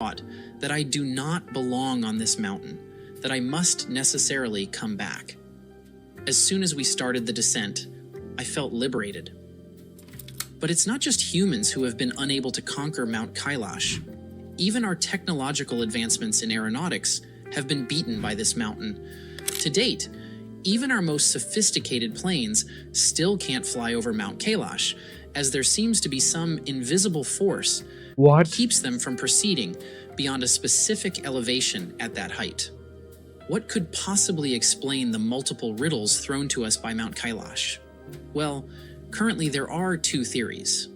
thought that I do not belong on this mountain, that I must necessarily come back. As soon as we started the descent, I felt liberated. But it's not just humans who have been unable to conquer Mount Kailash. Even our technological advancements in aeronautics have been beaten by this mountain. To date, even our most sophisticated planes still can't fly over Mount Kailash, as there seems to be some invisible force that keeps them from proceeding beyond a specific elevation at that height. What could possibly explain the multiple riddles thrown to us by Mount Kailash? Well, currently there are two theories,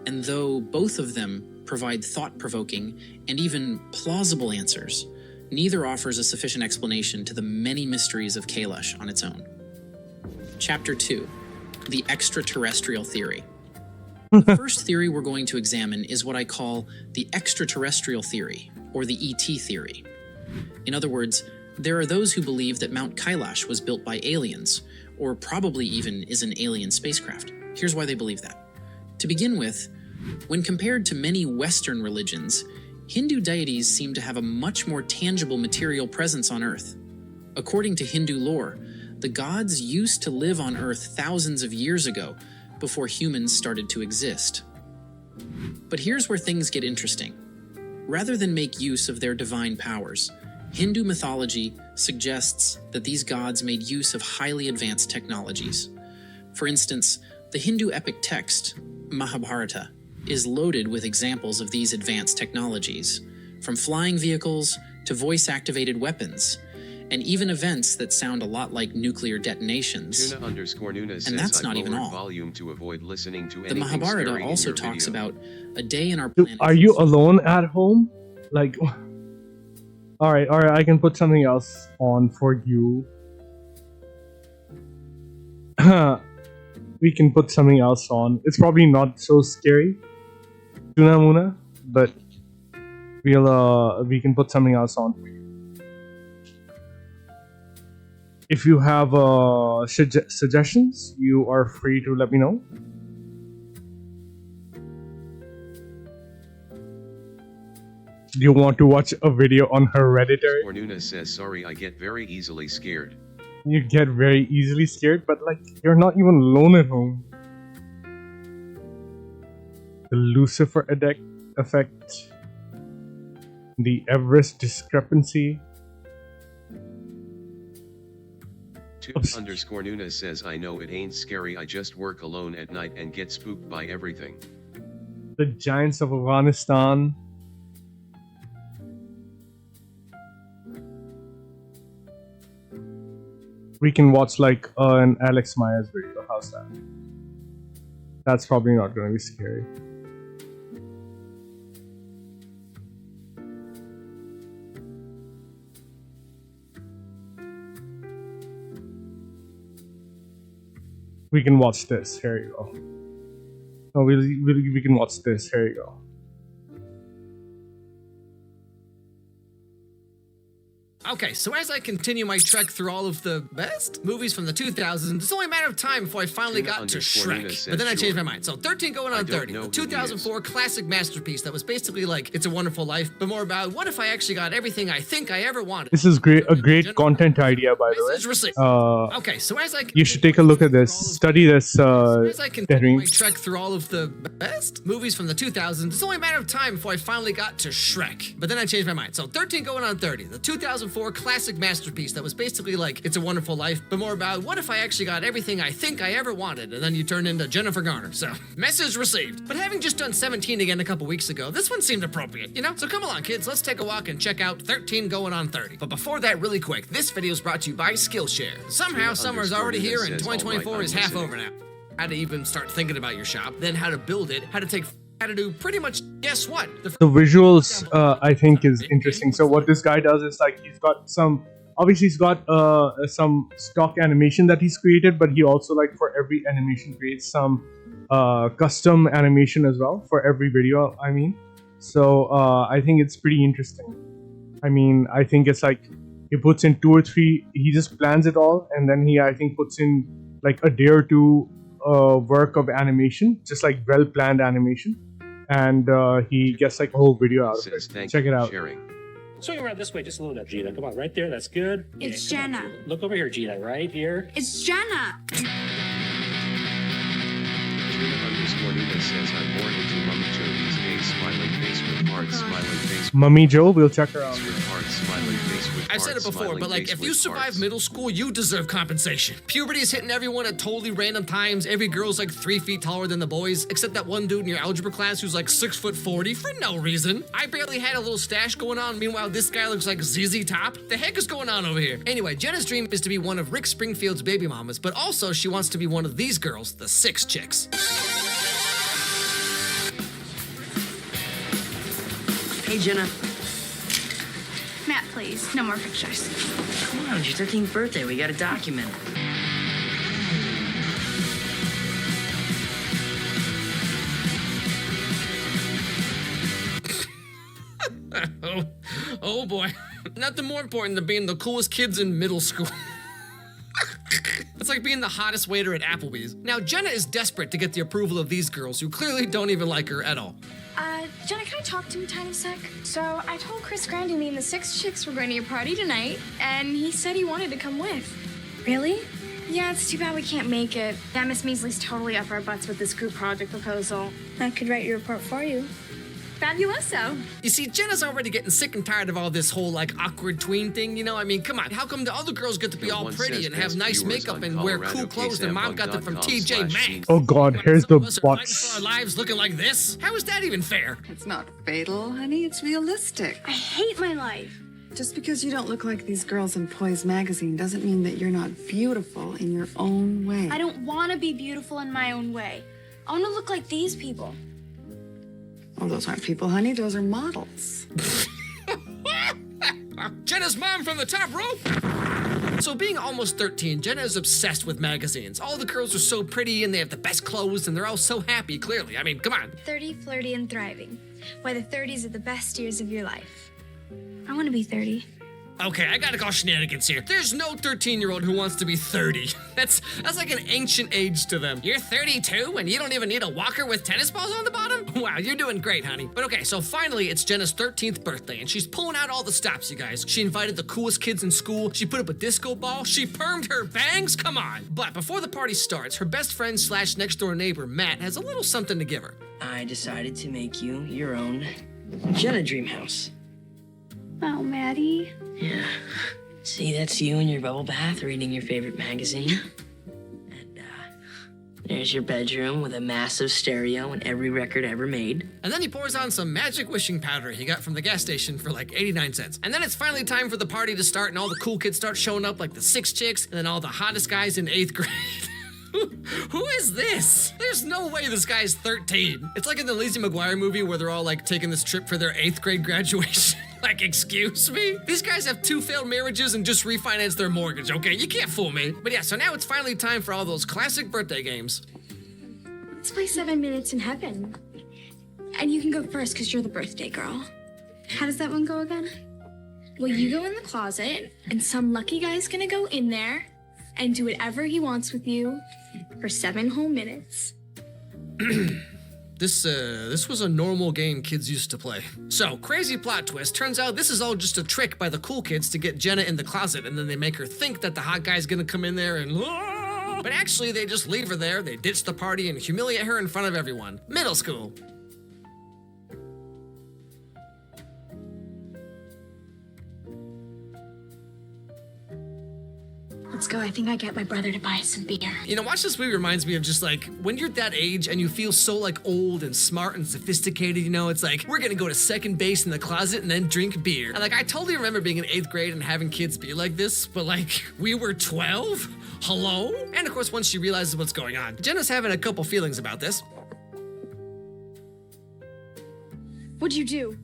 and though both of them provide thought-provoking and even plausible answers, neither offers a sufficient explanation to the many mysteries of Kailash on its own. Chapter 2. The Extraterrestrial Theory. The first theory we're going to examine is what I call the extraterrestrial theory, or the ET theory. In other words, there are those who believe that Mount Kailash was built by aliens, or probably even is an alien spacecraft. Here's why they believe that. To begin with, when compared to many Western religions, Hindu deities seem to have a much more tangible material presence on Earth. According to Hindu lore, the gods used to live on Earth thousands of years ago, before humans started to exist. But here's where things get interesting. Rather than make use of their divine powers, Hindu mythology suggests that these gods made use of highly advanced technologies. For instance, the Hindu epic text, Mahabharata, is loaded with examples of these advanced technologies, from flying vehicles to voice-activated weapons, and even events that sound a lot like nuclear detonations. And that's not even all. The Mahabharata also talks about a day in our planet. Are you alone at home? Like, alright, I can put something else on for you. We can put something else on. It's probably not so scary, Tuna Muna, but we can put something else on for you. If you have suggestions, you are free to let me know. Do you want to watch a video on Hereditary? Fornuna says, sorry, I get very easily scared. You get very easily scared, but like, you're not even alone at home. The Lucifer effect. The Everest discrepancy. _Nuna says, I know it ain't scary, I just work alone at night and get spooked by everything. The Giants of Afghanistan. We can watch like an Alex Myers video. How's that? That's probably not going to be scary. We can watch this. Here you go. No, we can watch this. Here you go. Okay, so as I continue my trek through all of the best movies from the 2000s, it's only a matter of time before I finally got to Shrek. But then I changed my mind. So 13 going on 30, the 2004 classic masterpiece that was basically like It's a Wonderful Life, but more about what if I actually got everything I think I ever wanted. This is a great content idea, by the way. Okay, so as I you should take a look at this, study this. As I continue my trek through all of the best movies from the 2000s, it's only a matter of time before I finally got to Shrek. But then I changed my mind. So 13 going on 30, the 2004 classic masterpiece that was basically like It's a Wonderful Life, but more about what if I actually got everything I think I ever wanted, and then you turn into Jennifer Garner. So, message received. But having just done 17 again a couple weeks ago, this one seemed appropriate, you know? So come along, kids, let's take a walk and check out 13 going on 30. But before that, really quick, this video is brought to you by Skillshare. Somehow, summer's already here, and 2024 is half over now. How to even start thinking about your shop, then how to build it, how to do pretty much guess what? The visuals I think is interesting. So what this guy does is like he's got some stock animation that he's created, but he also like for every animation creates some custom animation as well for every video. I mean, so I think it's pretty interesting. I mean, I think it's like he puts in 2 or 3. He just plans it all, and then he I think puts in like a day or two work of animation, just like well planned animation. and he gets like a whole video out of Says it. thank Check you it for out. sharing. Swing around this way just a little bit, Gina. Come on, right there. That's good. It's Yeah, come on. Jenna. Look over here, Gina. Right here. It's Jenna. Gina_Nina says I'm more into Mummy Joe these days. Smiling face with heart. Smiling face Mummy Joe, we'll check her out. with heart. Smiling face with I've said it heart, before, smiling but like, face if you with survive hearts. middle school, you deserve compensation. Puberty is hitting everyone at totally random times. Every girl's like 3 feet taller than the boys, except that one dude in your algebra class who's like 6'40" for no reason. I barely had a little stash going on. Meanwhile, this guy looks like ZZ Top. The heck is going on over here? Anyway, Jenna's dream is to be one of Rick Springfield's baby mamas, but also she wants to be one of these girls, the 6 chicks. Hey, Jenna. Matt, please. No more pictures. Come on, it's your 13th birthday. We gotta document it. Oh boy. Nothing more important than being the coolest kids in middle school. It's like being the hottest waiter at Applebee's. Now, Jenna is desperate to get the approval of these girls who clearly don't even like her at all. Jenna, can I talk to you a tiny sec? So I told Chris Grandi me and the 6 chicks were going to your party tonight, and he said he wanted to come with. Really? Yeah, it's too bad we can't make it. That Miss Measley's totally up our butts with this group project proposal. I could write your report for you. Fabuloso. You see, Jenna's already getting sick and tired of all this whole, like, awkward tween thing, you know? I mean, come on, how come the other girls get to be No all one pretty says and have best nice viewers makeup on and wear Colorado cool clothes and mom got them from TJ Maxx? KSAM.com/scene. Oh God, here's the Some of us are fighting butts. for our lives looking like this? How is that even fair? It's not fatal, honey. It's realistic. I hate my life. Just because you don't look like these girls in Poise magazine doesn't mean that you're not beautiful in your own way. I don't want to be beautiful in my own way. I want to look like these people. Oh, those aren't people, honey. Those are models. Jenna's mom from the top rope! So being almost 13, Jenna is obsessed with magazines. All the girls are so pretty and they have the best clothes and they're all so happy, clearly. I mean, come on. 30, flirty, and thriving. Why the 30s are the best years of your life. I want to be 30. Okay, I gotta call shenanigans here. There's no 13-year-old who wants to be 30. That's like an ancient age to them. You're 32 and you don't even need a walker with tennis balls on the bottom? Wow, you're doing great, honey. But okay, so finally it's Jenna's 13th birthday and she's pulling out all the stops, you guys. She invited the coolest kids in school. She put up a disco ball. She permed her bangs. Come on. But before the party starts, her best friend / next door neighbor, Matt, has a little something to give her. I decided to make you your own Jenna dream house. Oh, Maddie. Yeah. See, that's you in your bubble bath reading your favorite magazine. And, there's your bedroom with a massive stereo and every record ever made. And then he pours on some magic wishing powder he got from the gas station for like 89 cents. And then it's finally time for the party to start and all the cool kids start showing up like the 6 chicks and then all the hottest guys in 8th grade. Who is this? There's no way this guy's 13. It's like in the Lizzie McGuire movie where they're all like taking this trip for their 8th grade graduation. Like, excuse me? These guys have 2 failed marriages and just refinanced their mortgage, okay? You can't fool me. But yeah, so now it's finally time for all those classic birthday games. Let's play 7 Minutes in Heaven. And you can go first because you're the birthday girl. How does that one go again? Well, you go in the closet, and some lucky guy's gonna go in there and do whatever he wants with you for 7 whole minutes. This was a normal game kids used to play. So, crazy plot twist. Turns out this is all just a trick by the cool kids to get Jenna in the closet, and then they make her think that the hot guy's gonna come in there and... But actually, they just leave her there, they ditch the party, and humiliate her in front of everyone. Middle school. Let's go. I think I get my brother to buy us some beer. You know, watch this movie reminds me of just like, when you're that age and you feel so like old and smart and sophisticated, you know, it's like, we're gonna go to second base in the closet and then drink beer. And like, I totally remember being in 8th grade and having kids be like this, but like, we were 12? Hello? And of course, once she realizes what's going on, Jenna's having a couple feelings about this. What'd you do?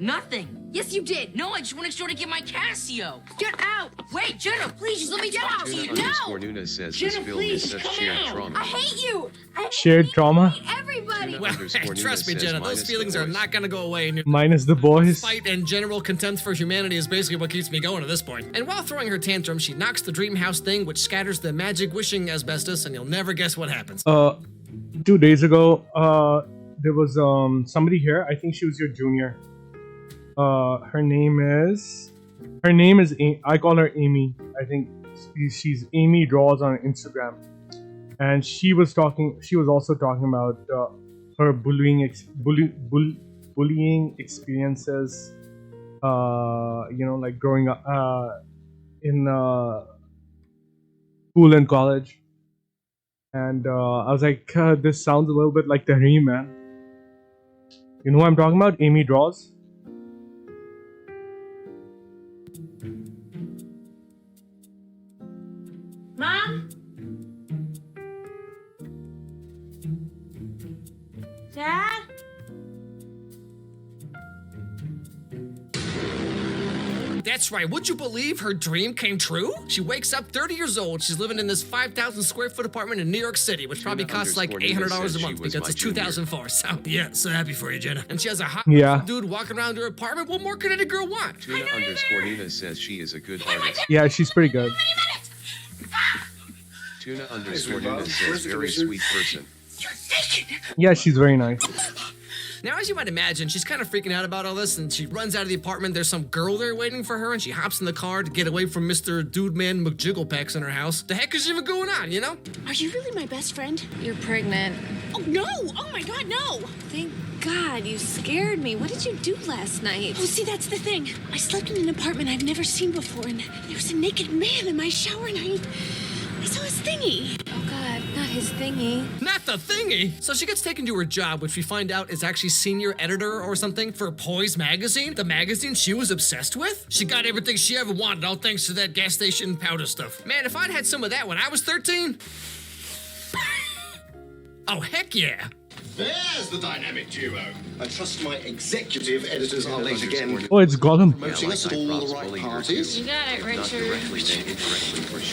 Nothing. Yes, you did. No, I just wanted to get my Casio. Get out. Wait, Jenna, please, just let me talk to you. Gina_Nuna says this Jenna, film please, is such come shared out. trauma. I hate you. I Shared trauma hate everybody. Gina Well, _Nuna trust me, says Jenna, those minus feelings are divorce. not gonna go away. And minus the boys. fight and general contempt for humanity is basically what keeps me going at this point. And while throwing her tantrum, she knocks the dream house thing, which scatters the magic wishing asbestos, and you'll never guess what happens. 2 days ago, there was somebody here. I think she was your junior. Her name is I call her Amy. I think she's Amy Draws on Instagram, and she was also talking about her bullying experiences. Like growing up in school and college. And I was like, this sounds a little bit like Tahrim, man. You know who I'm talking about? Amy Draws. Mom? Dad? That's right. Would you believe her dream came true? She wakes up 30 years old. She's living in this 5,000 square foot apartment in New York City, which probably costs like $800 a month because it's 2004. So yeah, so happy for you, Jenna. And she has a hot dude walking around her apartment. What more could a girl want? Tuna_Nina says she is a good artist. Yeah, she's pretty good. Tuna_Nina says very sweet person. Yeah, she's very nice. Now, as you might imagine, she's kind of freaking out about all this, and she runs out of the apartment. There's some girl there waiting for her, and she hops in the car to get away from Mr. Dude Man McJigglepex in her house. The heck is even going on, you know? Are you really my best friend? You're pregnant. Oh, no! Oh, my God, no! Thank God, you scared me. What did you do last night? Oh, see, that's the thing. I slept in an apartment I've never seen before, and there was a naked man in my shower, and I saw his thingy. Oh God, not his thingy. Not the thingy! So she gets taken to her job, which we find out is actually senior editor or something for Poise magazine, the magazine she was obsessed with. She got everything she ever wanted, all thanks to that gas station powder stuff. Man, if I'd had some of that when I was 13... oh, heck yeah! There's the dynamic duo. I trust my executive editors are late again. Oh, it's Gollum. Promoting us at all the right parties. You got it, Richard.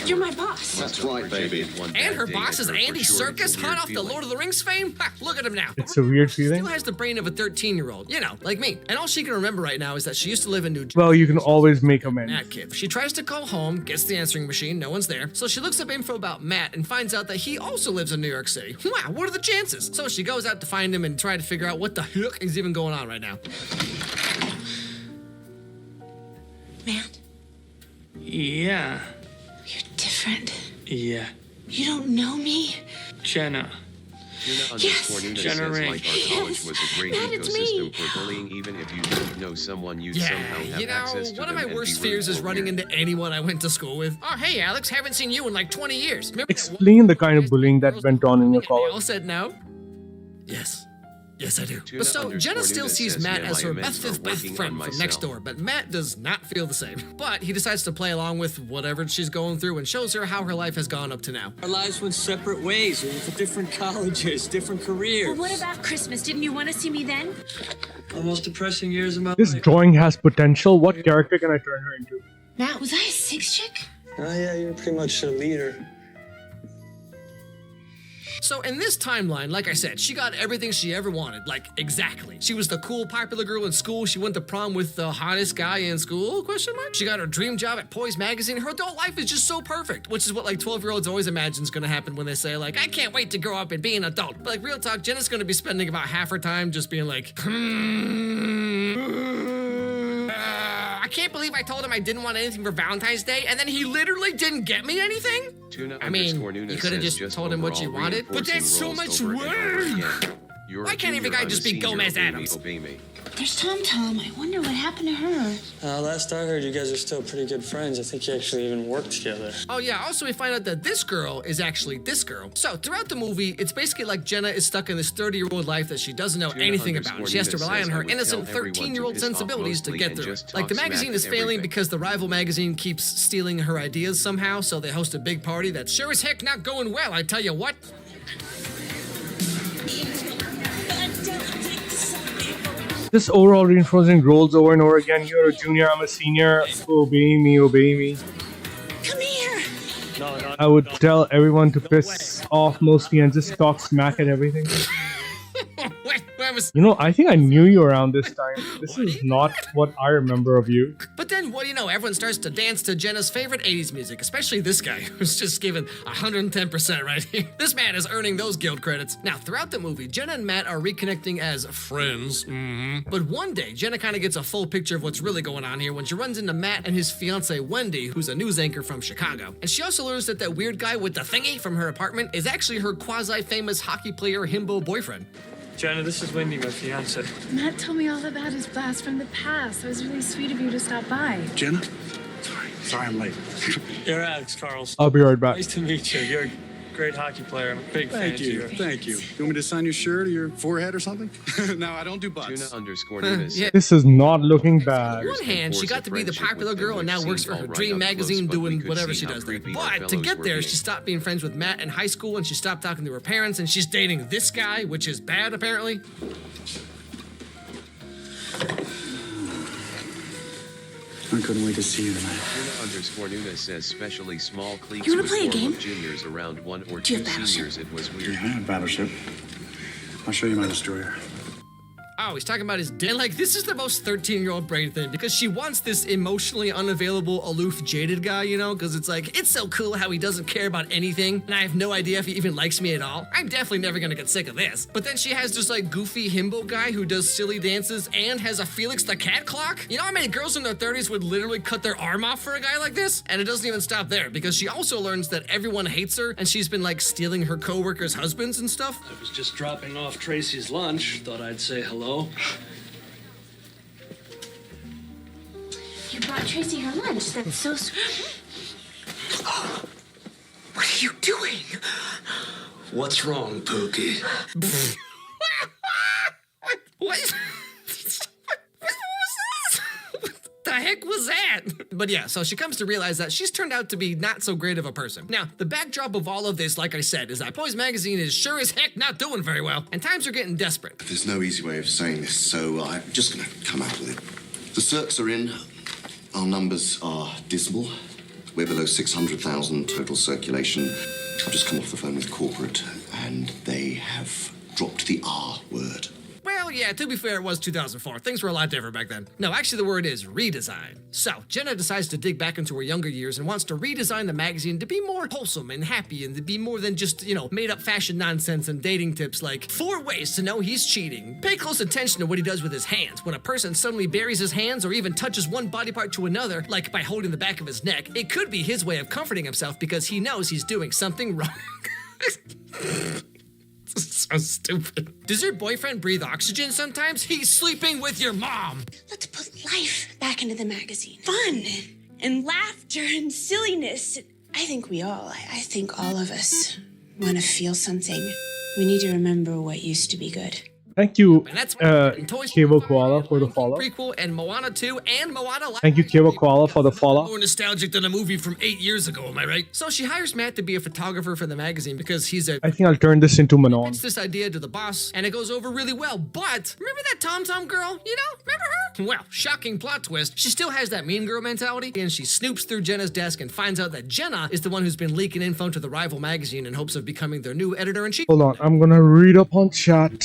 You're my boss. That's right, baby. And her boss is Andy Serkis, hot off the Lord of the Rings fame? Ha, look at him now. It's a weird feeling. Still has the brain of a 13-year-old, you know, like me. And all she can remember right now is that she used to live in New Jersey. Well, you can always make amends. Matt kid. She tries to call home, gets the answering machine, no one's there. So she looks up info about Matt and finds out that he also lives in New York City. Wow, what are the chances? So she goes out to find him and try to figure out what the heck is even going on right now. Matt, Yeah. you're different. Yeah. You don't know me? Jenna. Tuna_Nina says like our college was a great Matt, it's ecosystem me. for bullying. Even if you don't know someone, you'd somehow have you know, access to one of them my and worst be fears is rooted running over. into anyone I went to school with. Oh, hey, Alex, haven't seen you in like 20 years. Remember Explain the kind of bullying that went on in your they all college. said no? Yes. Yes, I do. Tuna But so Jenna still _Nina sees says, Matt "Man, as her my amends are best working friend on from next myself." door, but Matt does not feel the same. But he decides to play along with whatever she's going through and shows her how her life has gone up to now. Our lives went separate ways. We went to different colleges, different careers. Well, what about Christmas? Didn't you want to see me then? The most depressing years of my This life. drawing has potential. What character can I turn her into? Matt, was I a six chick? Oh yeah, you're pretty much a leader. So in this timeline, like I said, she got everything she ever wanted, like exactly. She was the cool, popular girl in school. She went to prom with the hottest guy in school, question mark? She got her dream job at Poise magazine. Her adult life is just so perfect, which is what like 12-year-olds always imagine is gonna happen when they say like, I can't wait to grow up and be an adult. But like real talk, Jenna's gonna be spending about half her time just being like, I can't believe I told him I didn't want anything for Valentine's Day, and then he literally didn't get me anything? I mean, you could have just told him what you wanted, but that's so much work! Why can't every guy just be Gomez Adams? Obey me. There's Tom. I wonder what happened to her. Last I heard, you guys are still pretty good friends. I think you actually even work together. Oh yeah, also we find out that this girl is actually this girl. So throughout the movie, it's basically like Jenna is stuck in this 30-year-old life that she doesn't know anything about. She has to rely on her innocent 13-year-old sensibilities to get through it. Like the magazine is failing because the rival magazine keeps stealing her ideas somehow, so they host a big party that's sure as heck not going well, I tell you what. This overall reinforcing roles over and over again. You're a junior, I'm a senior. Obey me, obey me. Come here. I would tell everyone to piss off mostly and just talk smack at everything. Wait a was... You know, I think I knew you around this time. This is not what I remember of you. But then, what do you know? Everyone starts to dance to Jenna's favorite 80s music, especially this guy, who's just given 110% right here. This man is earning those guild credits. Now, throughout the movie, Jenna and Matt are reconnecting as friends. But one day, Jenna kind of gets a full picture of what's really going on here when she runs into Matt and his fiancée, Wendy, who's a news anchor from Chicago. And she also learns that that weird guy with the thingy from her apartment is actually her quasi-famous hockey player himbo boyfriend. Jenna, this is Wendy, my fiance. Matt told me all about his blast from the past. It was really sweet of you to stop by. Jenna? Sorry I'm late. You're Alex Carlson. I'll be right back. Nice to meet you. You're a great hockey player. I'm a big fan of yours. Thank you. You want me to sign your shirt or your forehead or something? No, I don't do butts. Tuna_Nina Yeah. This is not looking bad. On one hand, she got to be the popular girl and now works for her dream magazine doing whatever she does there. But to get there, she stopped being friends with Matt in high school and she stopped talking to her parents and she's dating this guy, which is bad apparently. I couldn't wait to see you tonight. Tuna_Nina says specially small cliques You wanna with play a 4 game? juniors around 1 or Do you 2 have Battleship? seniors. It was weird. Yeah, I have Battleship. I'll show you my destroyer. Oh, he's talking about his dad. Like, this is the most 13-year-old brain thing because she wants this emotionally unavailable, aloof, jaded guy, you know? Because it's like, it's so cool how he doesn't care about anything, and I have no idea if he even likes me at all. I'm definitely never gonna get sick of this. But then she has this, like, goofy himbo guy who does silly dances and has a Felix the Cat clock. You know how many girls in their 30s would literally cut their arm off for a guy like this? And it doesn't even stop there because she also learns that everyone hates her and she's been, like, stealing her coworkers' husbands and stuff. I was just dropping off Tracy's lunch. Thought I'd say hello. You brought Tracy her lunch. That's so sweet. What are you doing? What's wrong, Pookie? What? The heck was that? But yeah, so she comes to realize that she's turned out to be not so great of a person. Now, the backdrop of all of this, like I said, is that Boys Magazine is sure as heck not doing very well, and times are getting desperate. There's no easy way of saying this, so I'm just going to come out with it. The circs are in. Our numbers are dismal. We're below 600,000 total circulation. I've just come off the phone with corporate, and they have dropped the R word. Well, yeah, to be fair, it was 2004. Things were a lot different back then. No, actually, the word is redesign. So, Jenna decides to dig back into her younger years and wants to redesign the magazine to be more wholesome and happy and to be more than just, you know, made-up fashion nonsense and dating tips like 4 ways to know he's cheating. Pay close attention to what he does with his hands. When a person suddenly buries his hands or even touches one body part to another, like by holding the back of his neck, it could be his way of comforting himself because he knows he's doing something wrong. So stupid. Does your boyfriend breathe oxygen sometimes? He's sleeping with your mom. Let's put life back into the magazine. Fun and laughter and silliness. I think all of us want to feel something. We need to remember what used to be good. Thank you, And that's Cable Koala, for the follow. Prequel and Moana 2 and Moana Live. Thank you, Cable Koala, for the follow. More nostalgic than a movie from 8 years ago, am I right? So she hires Matt to be a photographer for the magazine because he's a... I think I'll turn this into Manon. It's this idea to the boss, and it goes over really well. But remember that Tom Tom girl? You know, remember her? Well, shocking plot twist. She still has that mean girl mentality, and she snoops through Jenna's desk and finds out that Jenna is the one who's been leaking info to the rival magazine in hopes of becoming their new editor-in-chief. Hold on, I'm gonna read up on chat.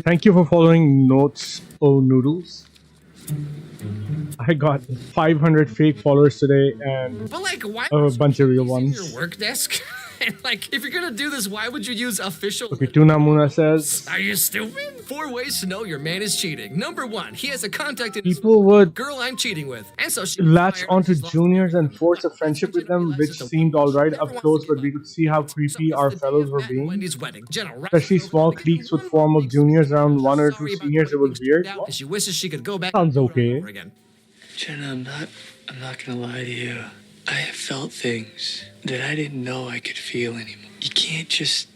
Thank you for following Notes O Noodles. I got 500 fake followers today and But like, why a bunch of real your ones. work desk? And like, if you're gonna do this, why would you use official? Okay, Tuna Muna says Are you stupid? 4 ways to know your man is cheating. Number 1, he has a contact in people would girl I'm cheating with, and so she latch onto juniors and force a friendship with them, which seemed alright up close, but we could see how creepy our fellows were being. Wendy's wedding. Jenna, Especially small cliques would form of juniors around 1 or 2 seniors. It was weird. and she wishes she could go back. Sounds okay. Again. Jenna, I'm not gonna lie to you. I have felt things that I didn't know I could feel anymore. You can't just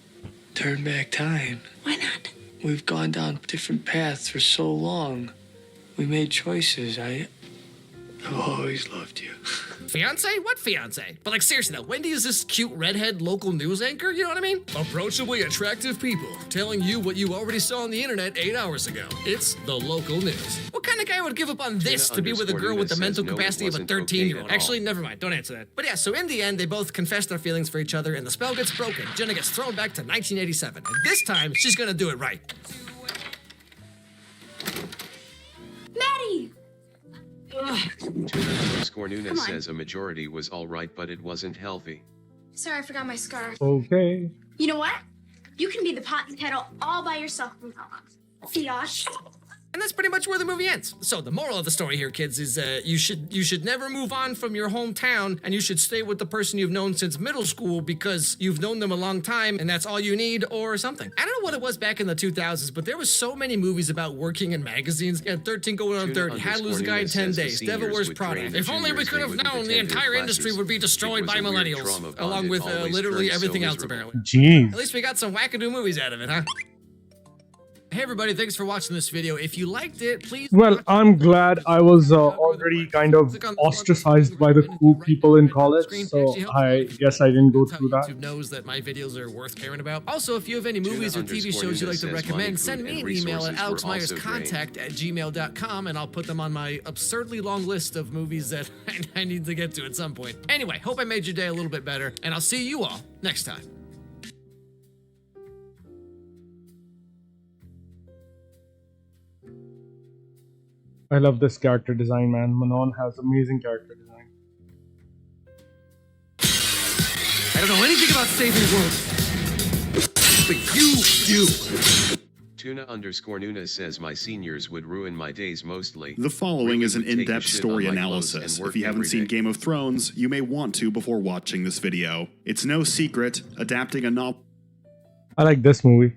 turn back time. Why not? We've gone down different paths for so long. We made choices. I I've always loved you. Fiance? What fiance? But like seriously though, Wendy is this cute redhead local news anchor, you know what I mean? Approachably attractive people telling you what you already saw on the internet 8 hours ago. It's the local news. What kind of guy would give up on this to be with a girl with the mental capacity of a 13-year-old? Actually, never mind, don't answer that. But yeah, so in the end, they both confess their feelings for each other and the spell gets broken. Jenna gets thrown back to 1987. And this time, she's gonna do it right. Maddie! Tuna_Nunes says a majority was alright, but it wasn't healthy. Sorry, I forgot my scarf. Okay. You know what? You can be the pot and kettle all by yourself from now on. Fiat. And that's pretty much where the movie ends. So the moral of the story here, kids, is you should never move on from your hometown, and you should stay with the person you've known since middle school because you've known them a long time, and that's all you need, or something. I don't know what it was back in the 2000s, but there was so many movies about working in magazines. You had 13 Going on 30, How to Lose a Guy in 10 Days, Devil Wears Prada. If only we could have known, the entire industry would be destroyed by millennials, along with literally everything else, apparently. Jeez. At least we got some wackadoo movies out of it, huh? Hey everybody, thanks for watching this video. If you liked it, please... Well, I'm glad I was already kind of ostracized by the cool people in college, so I guess I didn't go through that. YouTube knows that my videos are worth caring about. Also, if you have any movies or TV shows you'd like to recommend, send me an email at alexmyerscontact@gmail.com and I'll put them on my absurdly long list of movies that I need to get to at some point. Anyway, hope I made your day a little bit better, and I'll see you all next time. I love this character design, man. Manon has amazing character design. I don't know anything about saving world, but you do. Tuna_Nunes says my seniors would ruin my days mostly. The following is an in-depth story analysis. If you haven't seen Game of Thrones, you may want to before watching this video. It's no secret, adapting a novel... I like this movie.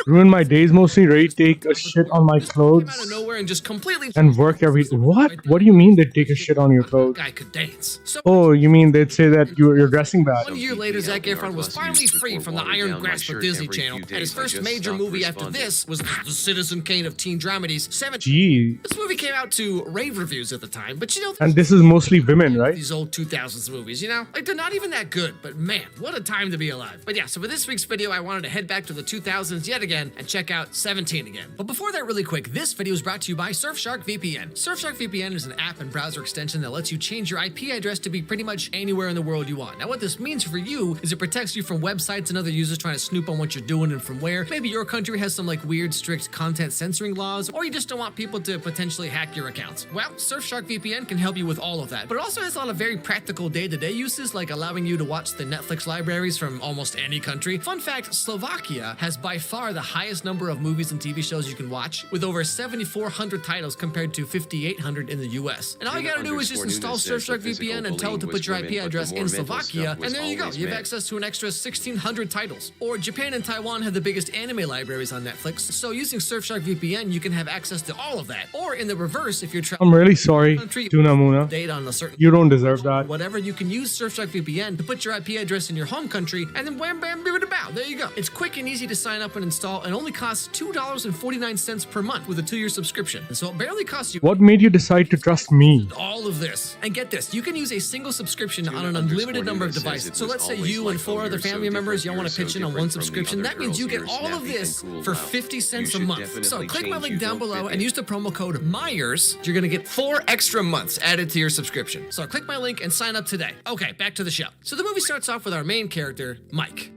Ruin my days mostly, right? Take a shit on my clothes Out of nowhere and just completely and work every... What? What do you mean they take a shit on your clothes? guy could dance. So Oh, you mean they'd say that you're dressing bad? 1 year later, Zac Efron was finally free from the iron grasp of Disney Channel, and his first major movie after this was the Citizen Kane of teen dramedies, 7. Gee. This movie came out to rave reviews at the time, but you know... And this is mostly women, right? These old 2000s movies, you know? Like, they're not even that good, but man, what a time to be alive. But yeah, so for this week's video, I wanted to head back to the 2000s yet again and check out 17 again. But before that, really quick, this video is brought to you by Surfshark VPN. Surfshark VPN is an app and browser extension that lets you change your IP address to be pretty much anywhere in the world you want. Now, what this means for you is it protects you from websites and other users trying to snoop on what you're doing and from where. Maybe your country has some like weird, strict content censoring laws, or you just don't want people to potentially hack your accounts. Well, Surfshark VPN can help you with all of that, but it also has a lot of very practical day-to-day uses, like allowing you to watch the Netflix libraries from almost any country. Fun fact, Slovakia has by far the highest number of movies and TV shows you can watch, with over 7,400 titles compared to 5,800 in the US. And all you gotta do is just install Surfshark VPN and tell it to put your IP address in Slovakia, and there you go. You have access to an extra 1,600 titles. Or Japan and Taiwan have the biggest anime libraries on Netflix, so using Surfshark VPN, you can have access to all of that. Or in the reverse, if you're I'm really sorry, Tuna Muna. date on a certain You don't deserve that. whatever, you can use Surfshark VPN to put your IP address in your home country, and then wham bam bam bow. There you go. It's quick and easy to sign up and install, and only costs $2.49 per month with a 2-year subscription. And so it barely costs you What made you decide to trust me? all of this. And get this, you can use a single subscription on an unlimited number of devices. So let's say you and 4 other family members, y'all want to pitch in on one subscription. That means you get all of this for 50 cents a month. So click my link down below and use the promo code MYERS. You're going to get 4 extra months added to your subscription. So click my link and sign up today. Okay, back to the show. So the movie starts off with our main character, Mike.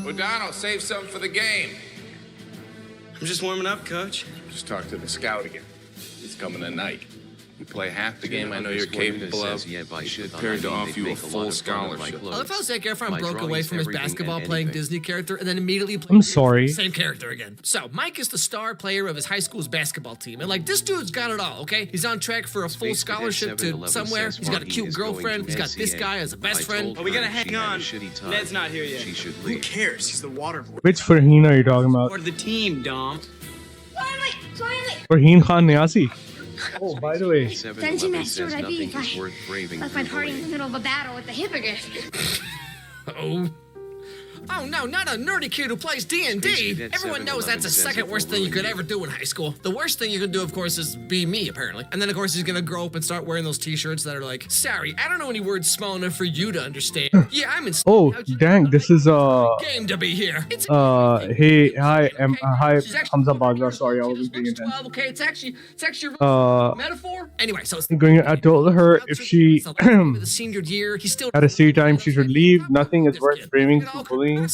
O'Donnell, save something for the game. I'm just warming up, Coach. Just talk to the scout again. He's coming tonight. You play half the game I know you're capable of. Prepared to offer you a full scholarship. I love how Zac Efron broke away from his basketball-playing Disney character and then immediately played I'm sorry. the same character again. So, Mike is the star player of his high school's basketball team. And like, this dude's got it all, okay? He's on track for a full scholarship to somewhere. He's got a cute girlfriend. He's got this guy as a best friend. Oh, we gotta hang on. Ned's not here yet. Who cares? He's the water boy. Which Farheen are you talking about? Part of the team, Dom. Farheen Khan Niasi. Oh, by the way. Dungeon Master, would I be if I left my party in the middle of a battle with the hippogriff? Oh. Oh no, not a nerdy kid who plays D&D. Everyone knows that's the second worst thing you could ever do in high school. The worst thing you could do, of course, is be me, apparently. And then, of course, he's gonna grow up and start wearing those t-shirts that are like, sorry, I don't know any words small enough for you to understand. Yeah, I'm in Oh, dang, this is game to be here. It's hey, hi, hi, Hamza Bajwa. Sorry, I wasn't paying attention. okay, it's actually a metaphor. Anyway, so I told her if she the senior year, he's still at a state time she should leave. Nothing is worth braving through bullying.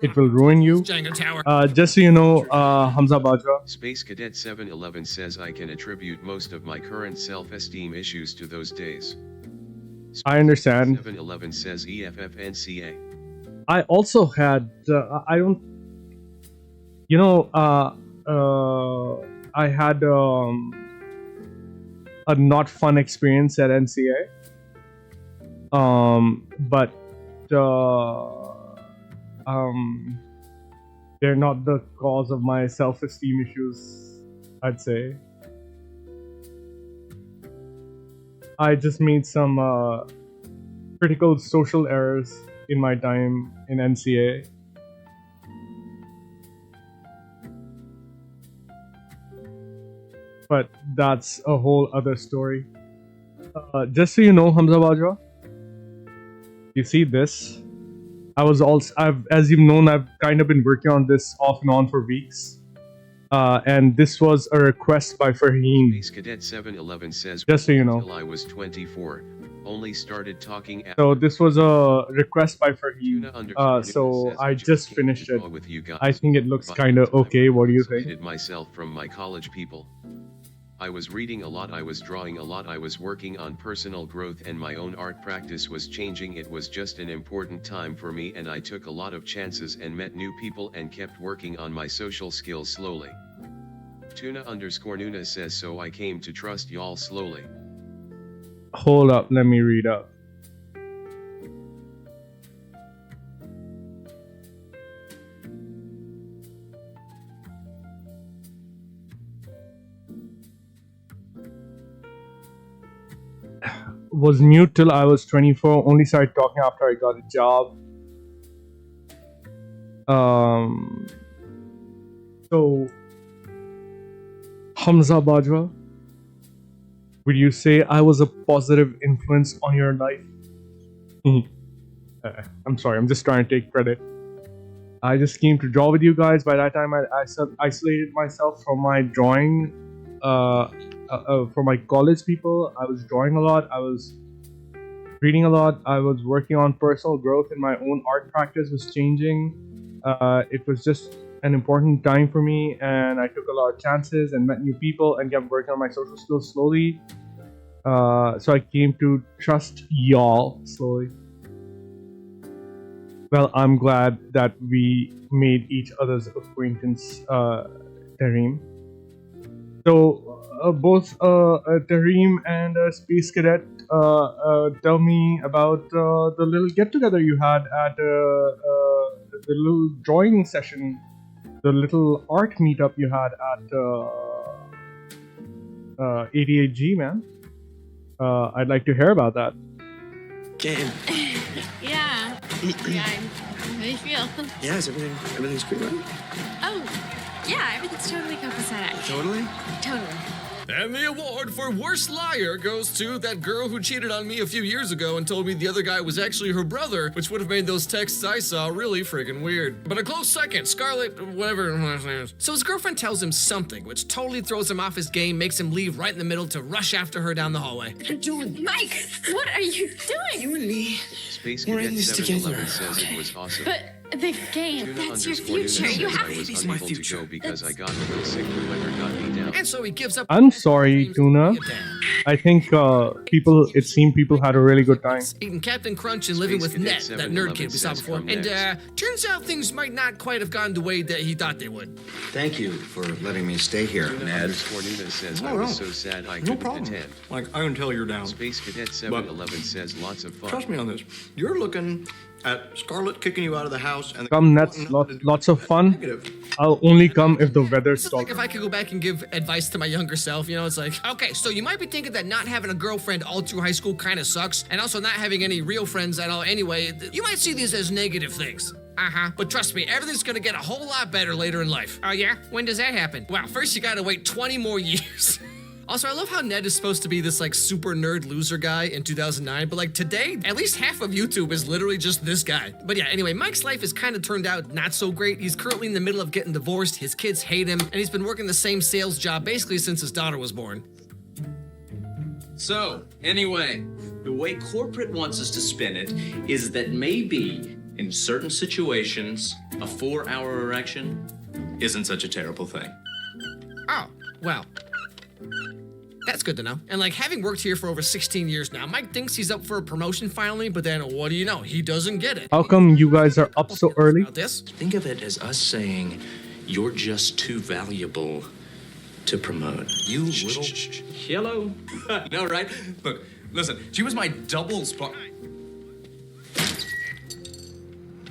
It will ruin you. Just so you know, Hamza Bajwa. Space Cadet 711 says I can attribute most of my current self-esteem issues to those days. I understand. 711 says EFFNCA. I also had I don't, you know, I had a not fun experience at NCA. But they're not the cause of my self-esteem issues, I'd say. I just made some critical social errors in my time in NCA. But that's a whole other story. Just so you know, Hamza Bajwa, you see this? As you've known, I've kind of been working on this off and on for weeks. And this was a request by Farheen. Space Cadet 711 says, just so you know. Until I was 24, only started talking after. So this was a request by Farheen. So I just finished it. I think it looks kind of okay. What do you think? I myself from my college people. I was reading a lot, I was drawing a lot, I was working on personal growth and my own art practice was changing. It was just an important time for me and I took a lot of chances and met new people and kept working on my social skills slowly. Tuna_Nuna says, so I came to trust y'all slowly. Hold up, let me read up. Was mute till I was 24, only started talking after I got a job. So Hamza Bajwa, would you say I was a positive influence on your life? I'm sorry, I'm just trying to take credit. I just came to draw with you guys. By that time, I isolated myself from my drawing. For my college people, I was drawing a lot, I was reading a lot, I was working on personal growth, and my own art practice was changing. It was just an important time for me, and I took a lot of chances and met new people and kept working on my social skills slowly. So I came to trust y'all slowly. Well, I'm glad that we made each other's acquaintance, Tareem. So both Tareem and Space Cadet tell me about the little get-together you had at the little drawing session, the little art meetup you had at 88G, man. I'd like to hear about that. Game. Yeah. Yeah, how do you feel? Yeah, everything's good, right? Oh, yeah, everything's totally copacetic. Totally? Totally. And the award for worst liar goes to that girl who cheated on me a few years ago and told me the other guy was actually her brother, which would have made those texts I saw really freaking weird. But a close second, Scarlett, whatever her last name is. So his girlfriend tells him something, which totally throws him off his game, makes him leave right in the middle to rush after her down the hallway. What are you doing? Mike, what are you doing? You and me. Space We're in Cadet this 711 together. says it was awesome. But the game, that's your future. You have I was to unable to go because I got a little sick. Whoever got me down. And so he gives up. I'm sorry, Tuna. I think it seemed people had a really good time. Eating Captain Crunch and living with Ned, that nerd kid we saw before. And turns out things might not quite have gone the way that he thought they would. Thank you for letting me stay here, Ned. Tuna says I was so sad I couldn't attend. Like, I can tell you're down. Space Cadet 711 says lots of fun. Trust me on this. You're looking at Scarlett kicking you out of the house and come nuts, lots of fun. I'll only come if the weather's It's like if I could go back and give advice to my younger self, you know, it's like, okay, so you might be thinking that not having a girlfriend all through high school kind of sucks, and also not having any real friends at all anyway. You might see these as negative things. But trust me, everything's gonna get a whole lot better later in life. Oh yeah? When does that happen? Well, first you gotta wait 20 more years. Also, I love how Ned is supposed to be this like super nerd loser guy in 2009, but like today, at least half of YouTube is literally just this guy. But yeah, anyway, Mike's life has kind of turned out not so great. He's currently in the middle of getting divorced, his kids hate him, and he's been working the same sales job basically since his daughter was born. So, anyway, the way corporate wants us to spin it is that maybe in certain situations, a 4-hour erection isn't such a terrible thing. Oh, well. That's good to know. And like having worked here for over 16 years now, Mike thinks he's up for a promotion finally, but then what do you know? He doesn't get it. How come you guys are up so early? Think of it as us saying, you're just too valuable to promote. You little... Hello? No, right? Look, listen, she was my double spot.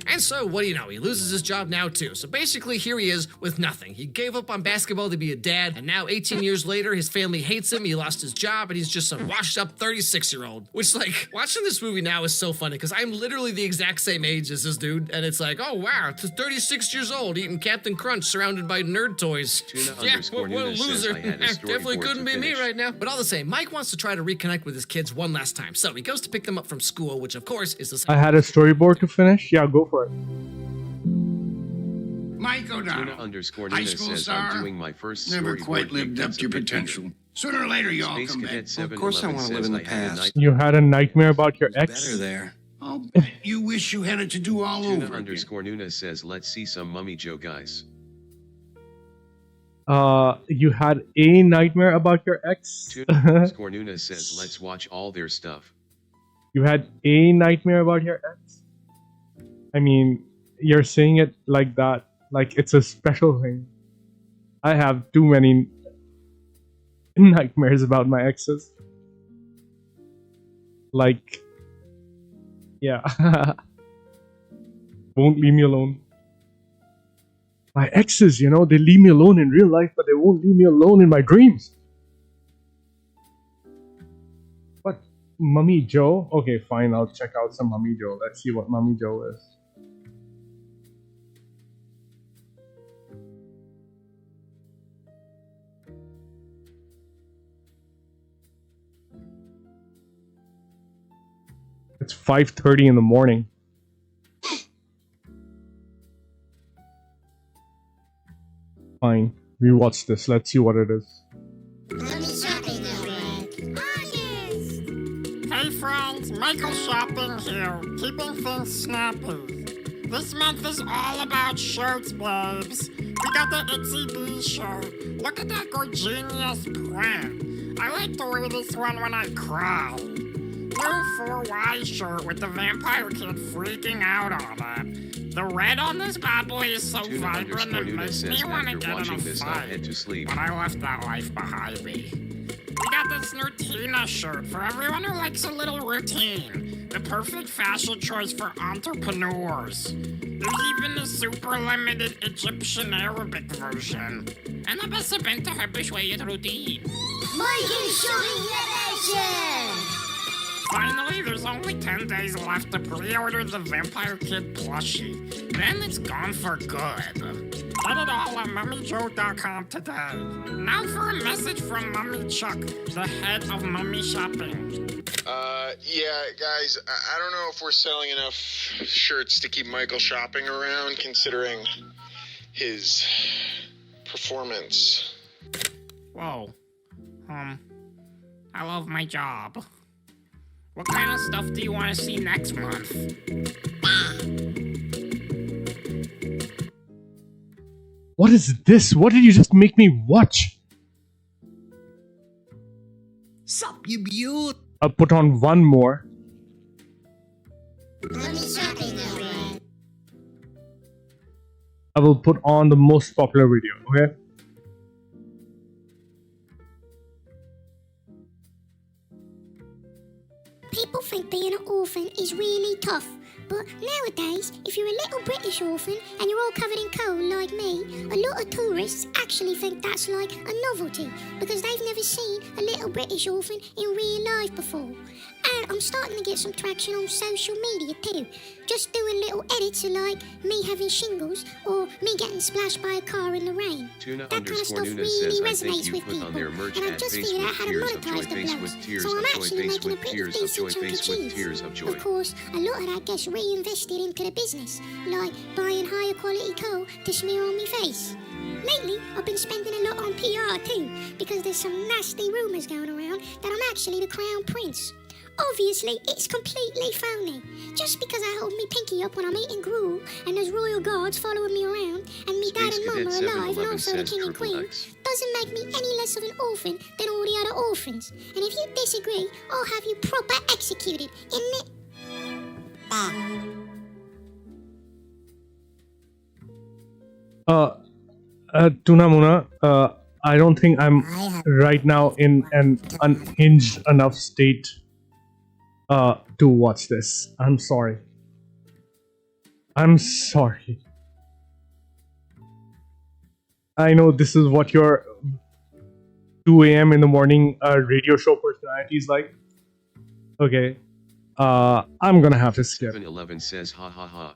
And so, what do you know? He loses his job now, too. So basically, here he is with nothing. He gave up on basketball to be a dad, and now 18 years later, his family hates him, he lost his job, and he's just a washed-up 36-year-old. Which, like, watching this movie now is so funny, because I'm literally the exact same age as this dude, and it's like, oh, wow, 36 years old, eating Captain Crunch, surrounded by nerd toys. Yeah, what a loser. Definitely couldn't be me right now. But all the same, Mike wants to try to reconnect with his kids one last time. So he goes to pick them up from school, which, of course, is the same. I had a storyboard to finish. Yeah, go for it. Mike O'Donnell, high school star, I'm doing my first never quite lived up to your potential. Sooner or later, you all come back. Of course I want to live in the past. You had a nightmare about your ex? Better there. I'll bet you wish you had it to do all over again. Tuna says, let's see some Mummy Joe, guys. You had a nightmare about your ex? Tuna says, let's watch all their stuff. You had a nightmare about your ex? I mean, you're saying it like that, like it's a special thing. I have too many nightmares about my exes. Like, yeah. Won't leave me alone. My exes, you know, they leave me alone in real life, but they won't leave me alone in my dreams. What? Mummy Joe? Okay, fine, I'll check out some Mummy Joe. Let's see what Mummy Joe is. It's 5:30 in the morning. Fine, rewatch this. Let's see what it is. Hey friends, Michael Shopping here, keeping things snappy. This month is all about shirts, babes. We got the Itsy Bee shirt. Look at that gorgeous print. I like to wear this one when I cry. Blue 4Y shirt with the vampire kid freaking out on it. The red on this bad boy is so vibrant it makes me want to get in a fight. But I left that life behind me. We got this new Tina shirt for everyone who likes a little routine. The perfect fashion choice for entrepreneurs. There's even a super limited Egyptian Arabic version. أنا بس بنت أحب شوية روتين. Michael Shopping Nation! Finally, there's only 10 days left to pre-order the Vampire Kid plushie. Then it's gone for good. Get it all at MummyJoe.com today. Now for a message from Mummy Chuck, the head of Mummy Shopping. Yeah, guys, I don't know if we're selling enough shirts to keep Michael shopping around, considering his performance. Whoa. I love my job. What kind of stuff do you want to see next month? What is this? What did you just make me watch? Sup, you beaut? I'll put on one more. I will put on the most popular video, okay? People think being an orphan is really tough, But nowadays, if you're a little British orphan and you're all covered in coal like me, a lot of tourists actually think that's like a novelty because they've never seen a little British orphan in real life before. And I'm starting to get some traction on social media too. Just doing little edits of like me having shingles or me getting splashed by a car in the rain. Tuna that kind of stuff Nuna really says, I think resonates you with put people. on their merch And I at just face figured out with how to tears of monetize joy, the face blogs. with tears So I'm of joy, actually face making a with pretty tears of decent joy, chunk of face with cheese. tears of joy. Of course, a lot of that gets reinvested into the business, like buying higher quality coal to smear on my face. Lately, I've been spending a lot on PR too, because there's some nasty rumours going around that I'm actually the Crown Prince. Obviously, it's completely phony. Just because I hold me pinky up when I'm eating gruel and there's royal guards following me around and me dad and mum are alive and also the king and queen doesn't make me any less of an orphan than all the other orphans. And if you disagree, I'll have you proper executed, innit? Tuna Muna, I don't think I'm right now in an unhinged enough state to watch this. I'm sorry. I'm sorry. I know this is what your 2 a.m. in the morning radio show personality is like. Okay. I'm gonna have to skip. 7-Eleven says ha ha ha.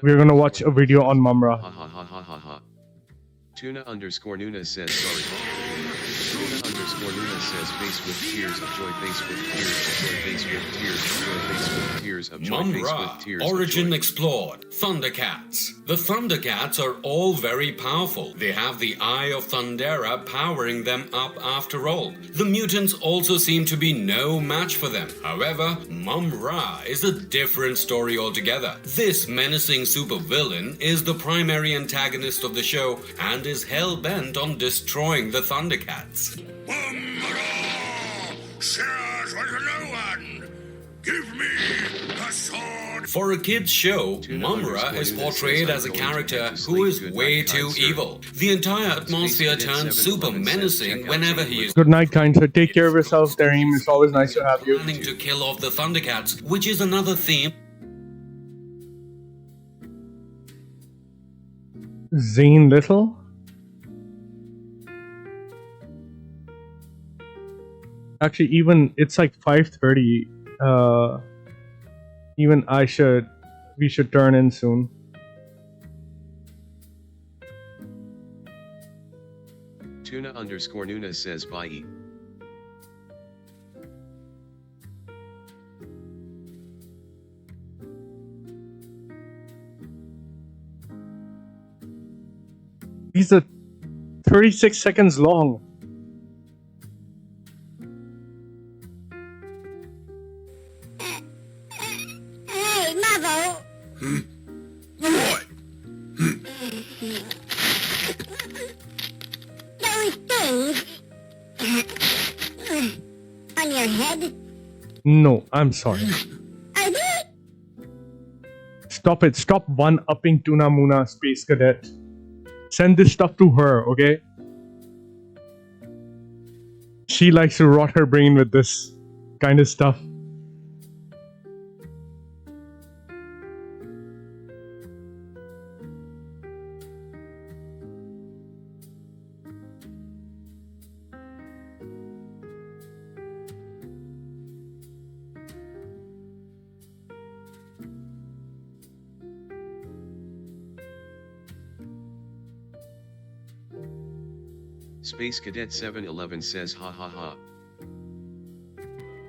We're gonna watch a video on Mumra. Ha ha ha ha ha ha. Tuna_Nuna says sorry. Tuna_Nuna says face with tears of joy, face with tears of joy, face with tears of joy, face with tears of joy, face with tears of joy. Origin explored. Thundercats. The Thundercats are all very powerful. They have the Eye of Thundera powering them up after all. The mutants also seem to be no match for them. However, Mum-Ra is a different story altogether. This menacing supervillain is the primary antagonist of the show and is hell-bent on destroying the Thundercats. Shares like no one. Give me the sword. For a kid's show, Mum-Ra is portrayed as a character who is way too evil. The entire atmosphere turns super menacing whenever he is Good night, kind sir. Take care of yourselves, Dareem. It's always nice to have you. planning to kill off the Thundercats, which is another theme. Zane Little? Actually, even it's like 5:30. Even we should turn in soon. Tuna_Nuna says bye. These are 36 seconds long. Hey, Mother! What? Those things on your head, No, I'm sorry. are they? Stop it. Stop one-upping Tuna Muna, Space Cadet. Send this stuff to her, okay? She likes to rot her brain with this kind of stuff. Space Cadet 7-Eleven says ha ha ha.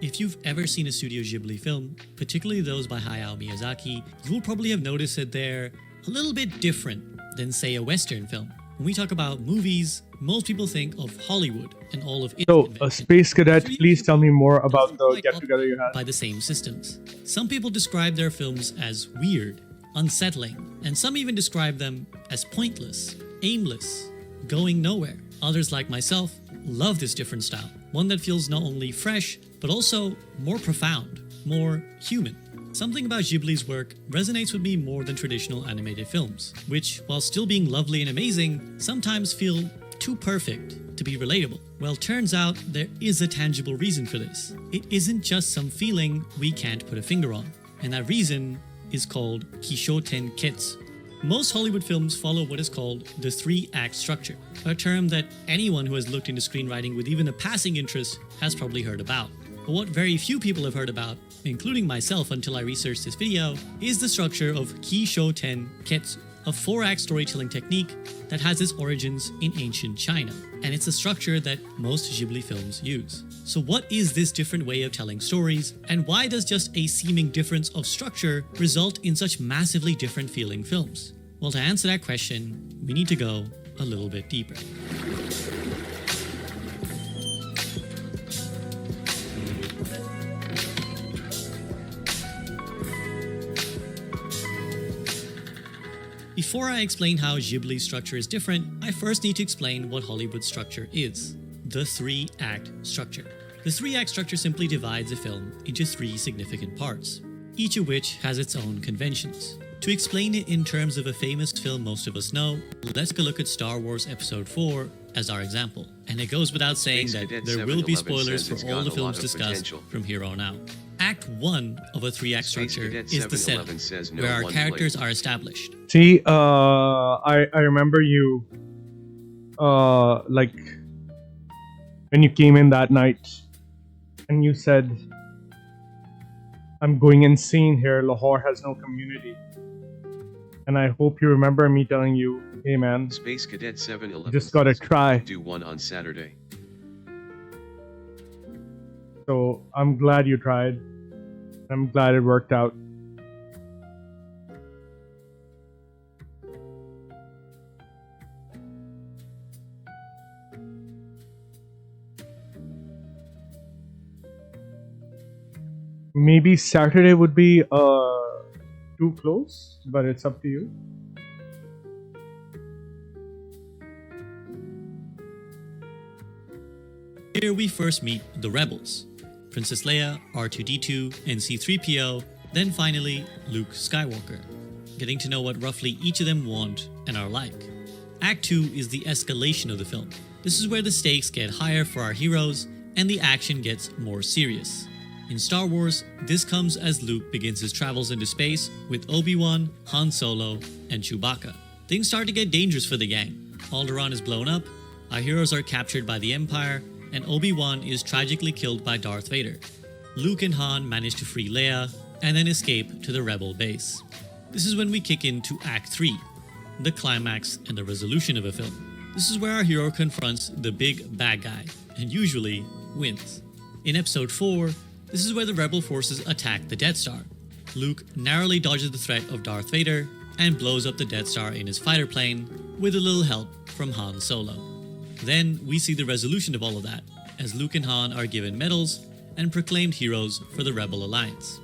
If you've ever seen a Studio Ghibli film, particularly those by Hayao Miyazaki, you will probably have noticed that they're a little bit different than, say, a Western film. When we talk about movies, most people think of Hollywood and all of its So, Space Cadet, please tell me more about the get-together you had. by the same systems. Some people describe their films as weird, unsettling, and some even describe them as pointless, aimless, going nowhere. Others, like myself, love this different style, one that feels not only fresh, but also more profound, more human. Something about Ghibli's work resonates with me more than traditional animated films, which, while still being lovely and amazing, sometimes feel too perfect to be relatable? Well, turns out there is a tangible reason for this. It isn't just some feeling we can't put a finger on, and that reason is called Kishoten Ketsu. Most Hollywood films follow what is called the 3-act structure, a term that anyone who has looked into screenwriting with even a passing interest has probably heard about. But what very few people have heard about, including myself until I researched this video, is the structure of Kishoten Ketsu, a 4-act storytelling technique that has its origins in ancient China, and it's a structure that most Ghibli films use. So what is this different way of telling stories, and why does just a seeming difference of structure result in such massively different feeling films? Well, to answer that question, we need to go a little bit deeper. Before I explain how Ghibli's structure is different, I first need to explain what Hollywood's structure is. The 3-act structure. The 3-act structure simply divides a film into 3 significant parts, each of which has its own conventions. To explain it in terms of a famous film most of us know, let's go look at Star Wars Episode 4 as our example. And it goes without saying that there will be spoilers for all the films discussed from here on out. Act 1 of a 3-act structure is the setup, where our characters are established. See, I remember you, like, when you came in that night, and you said, I'm going insane here, Lahore has no community. And I hope you remember me telling you, hey man, Space Cadet 711 just gotta try. Do one on Saturday. So I'm glad you tried. I'm glad it worked out. Maybe Saturday would be too close, but it's up to you. Here we first meet the rebels. Princess Leia, R2-D2, and C-3PO, then finally Luke Skywalker, getting to know what roughly each of them want and are like. Act 2 is the escalation of the film. This is where the stakes get higher for our heroes and the action gets more serious. In Star Wars, this comes as Luke begins his travels into space with Obi-Wan, Han Solo, and Chewbacca. Things start to get dangerous for the gang. Alderaan is blown up, our heroes are captured by the Empire, and Obi-Wan is tragically killed by Darth Vader. Luke and Han manage to free Leia and then escape to the rebel base. This is when we kick into Act 3, the climax and the resolution of a film. This is where our hero confronts the big bad guy and usually wins. In Episode 4, this is where the rebel forces attack the Death Star. Luke narrowly dodges the threat of Darth Vader and blows up the Death Star in his fighter plane with a little help from Han Solo. Then we see the resolution of all of that, as Luke and Han are given medals and proclaimed heroes for the Rebel Alliance.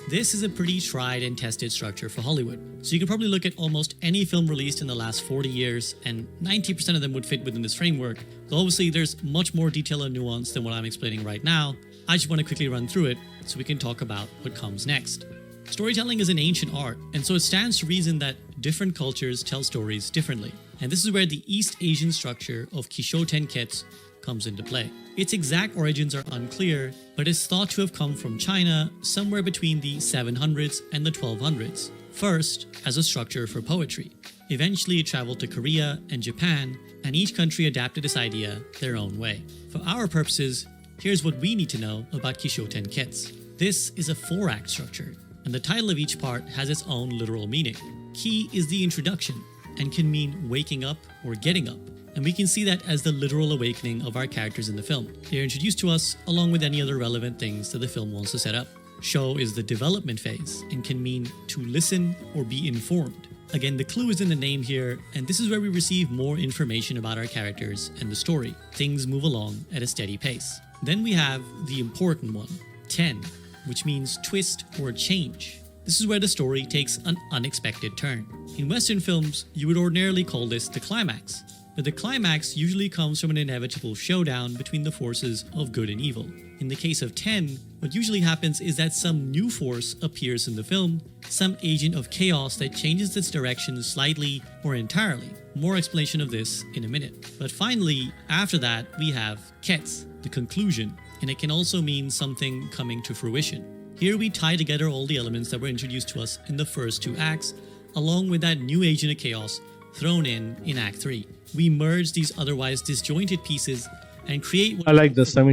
This is a pretty tried and tested structure for Hollywood, so you can probably look at almost any film released in the last 40 years, and 90% of them would fit within this framework, though obviously there's much more detail and nuance than what I'm explaining right now. I just want to quickly run through it so we can talk about what comes next. Storytelling is an ancient art, and so it stands to reason that different cultures tell stories differently. And this is where the East Asian structure of Kishoten Ketsu comes into play. Its exact origins are unclear, but is thought to have come from China somewhere between the 700s and the 1200s. First, as a structure for poetry. Eventually it traveled to Korea and Japan, and each country adapted this idea their own way. For our purposes, here's what we need to know about Kishoten Ketsu. This is a 4-act structure, and the title of each part has its own literal meaning. Ki is the introduction, and can mean waking up or getting up, and we can see that as the literal awakening of our characters in the film. They're introduced to us along with any other relevant things that the film wants to set up. Show is the development phase, and can mean to listen or be informed. Again, the clue is in the name here, and this is where we receive more information about our characters and the story. Things move along at a steady pace. Then we have the important one, 10, which means twist or change. This is where the story takes an unexpected turn. In Western films, you would ordinarily call this the climax, but the climax usually comes from an inevitable showdown between the forces of good and evil. In the case of 10, what usually happens is that some new force appears in the film, some agent of chaos that changes its direction slightly or entirely. More explanation of this in a minute. But finally, after that, we have Ketz, the conclusion, and it can also mean something coming to fruition. Here we tie together all the elements that were introduced to us in the first 2 acts, along with that new agent of chaos thrown in Act 3. We merge these otherwise disjointed pieces and create what I like this. Let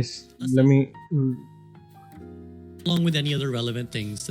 me along with any other relevant things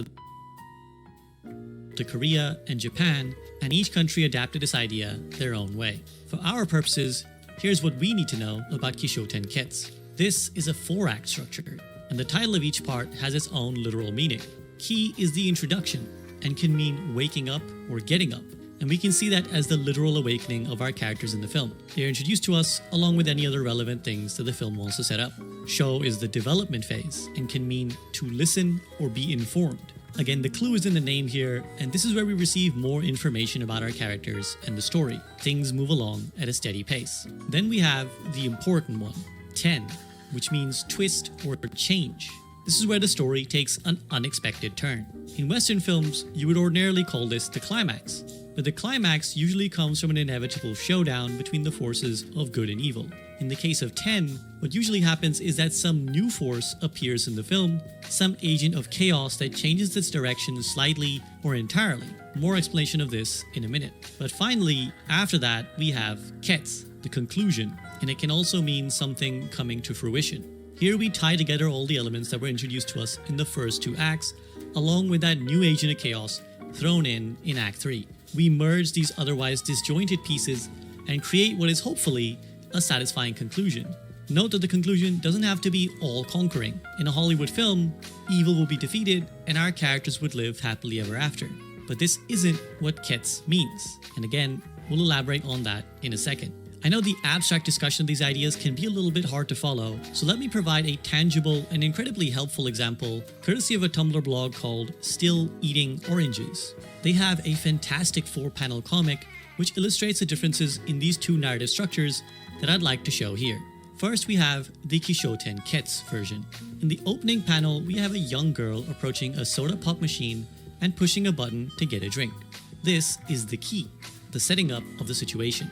to Korea and Japan, and each country adapted this idea their own way. For our purposes, here's what we need to know about Kishoten Ketz. This is a 4-act structure, and the title of each part has its own literal meaning. Ki is the introduction, and can mean waking up or getting up, and we can see that as the literal awakening of our characters in the film. They are introduced to us along with any other relevant things that the film wants to set up. Sho is the development phase, and can mean to listen or be informed. Again, the clue is in the name here, and this is where we receive more information about our characters and the story. Things move along at a steady pace. Then we have the important one, 10, which means twist or change. This is where the story takes an unexpected turn. In Western films, you would ordinarily call this the climax, but the climax usually comes from an inevitable showdown between the forces of good and evil. In the case of 10, what usually happens is that some new force appears in the film, some agent of chaos that changes its direction slightly or entirely. More explanation of this in a minute. But finally, after that, we have Ketz, the conclusion, and it can also mean something coming to fruition. Here we tie together all the elements that were introduced to us in the first 2 acts, along with that new agent of chaos thrown in Act 3. We merge these otherwise disjointed pieces and create what is hopefully a satisfying conclusion. Note that the conclusion doesn't have to be all-conquering. In a Hollywood film, evil will be defeated and our characters would live happily ever after. But this isn't what Ketz means. And again, we'll elaborate on that in a second. I know the abstract discussion of these ideas can be a little bit hard to follow, so let me provide a tangible and incredibly helpful example, courtesy of a Tumblr blog called Still Eating Oranges. They have a fantastic 4-panel comic which illustrates the differences in these 2 narrative structures that I'd like to show here. First, we have the Kishoten Ketz version. In the opening panel, we have a young girl approaching a soda pop machine and pushing a button to get a drink. This is the key, the setting up of the situation.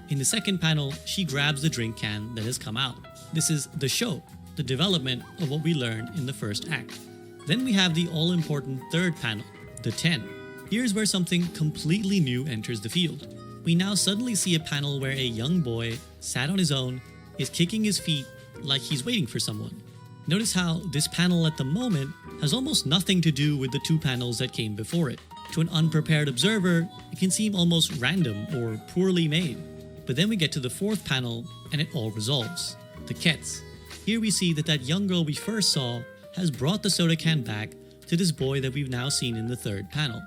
In the second panel, she grabs the drink can that has come out. This is the show, the development of what we learned in the first act. Then we have the all-important third panel, the 10. Here's where something completely new enters the field. We now suddenly see a panel where a young boy, sat on his own, is kicking his feet like he's waiting for someone. Notice how this panel at the moment has almost nothing to do with the 2 panels that came before it. To an unprepared observer, it can seem almost random or poorly made. But then we get to the 4th panel and it all resolves. The Ketz. Here we see that young girl we first saw has brought the soda can back to this boy that we've now seen in the 3rd panel.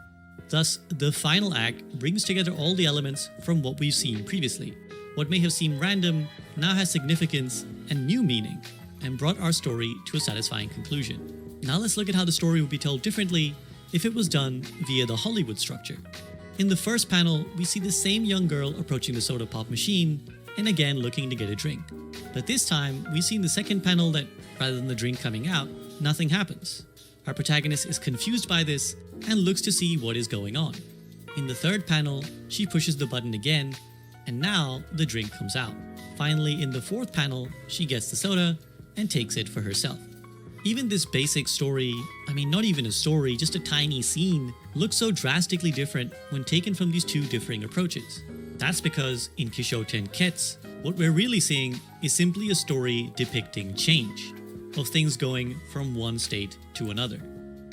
Thus, the final act brings together all the elements from what we've seen previously. What may have seemed random now has significance and new meaning, and brought our story to a satisfying conclusion. Now let's look at how the story would be told differently if it was done via the Hollywood structure. In the first panel, we see the same young girl approaching the soda pop machine, and again looking to get a drink. But this time, we see in the second panel that, rather than the drink coming out, nothing happens. Our protagonist is confused by this and looks to see what is going on. In the third panel, she pushes the button again, and now the drink comes out. Finally, in the 4th panel, she gets the soda and takes it for herself. Even this basic story, not even a story, just a tiny scene, looks so drastically different when taken from these 2 differing approaches. That's because in Kishoten Ketz, what we're really seeing is simply a story depicting change, of things going from one state to another.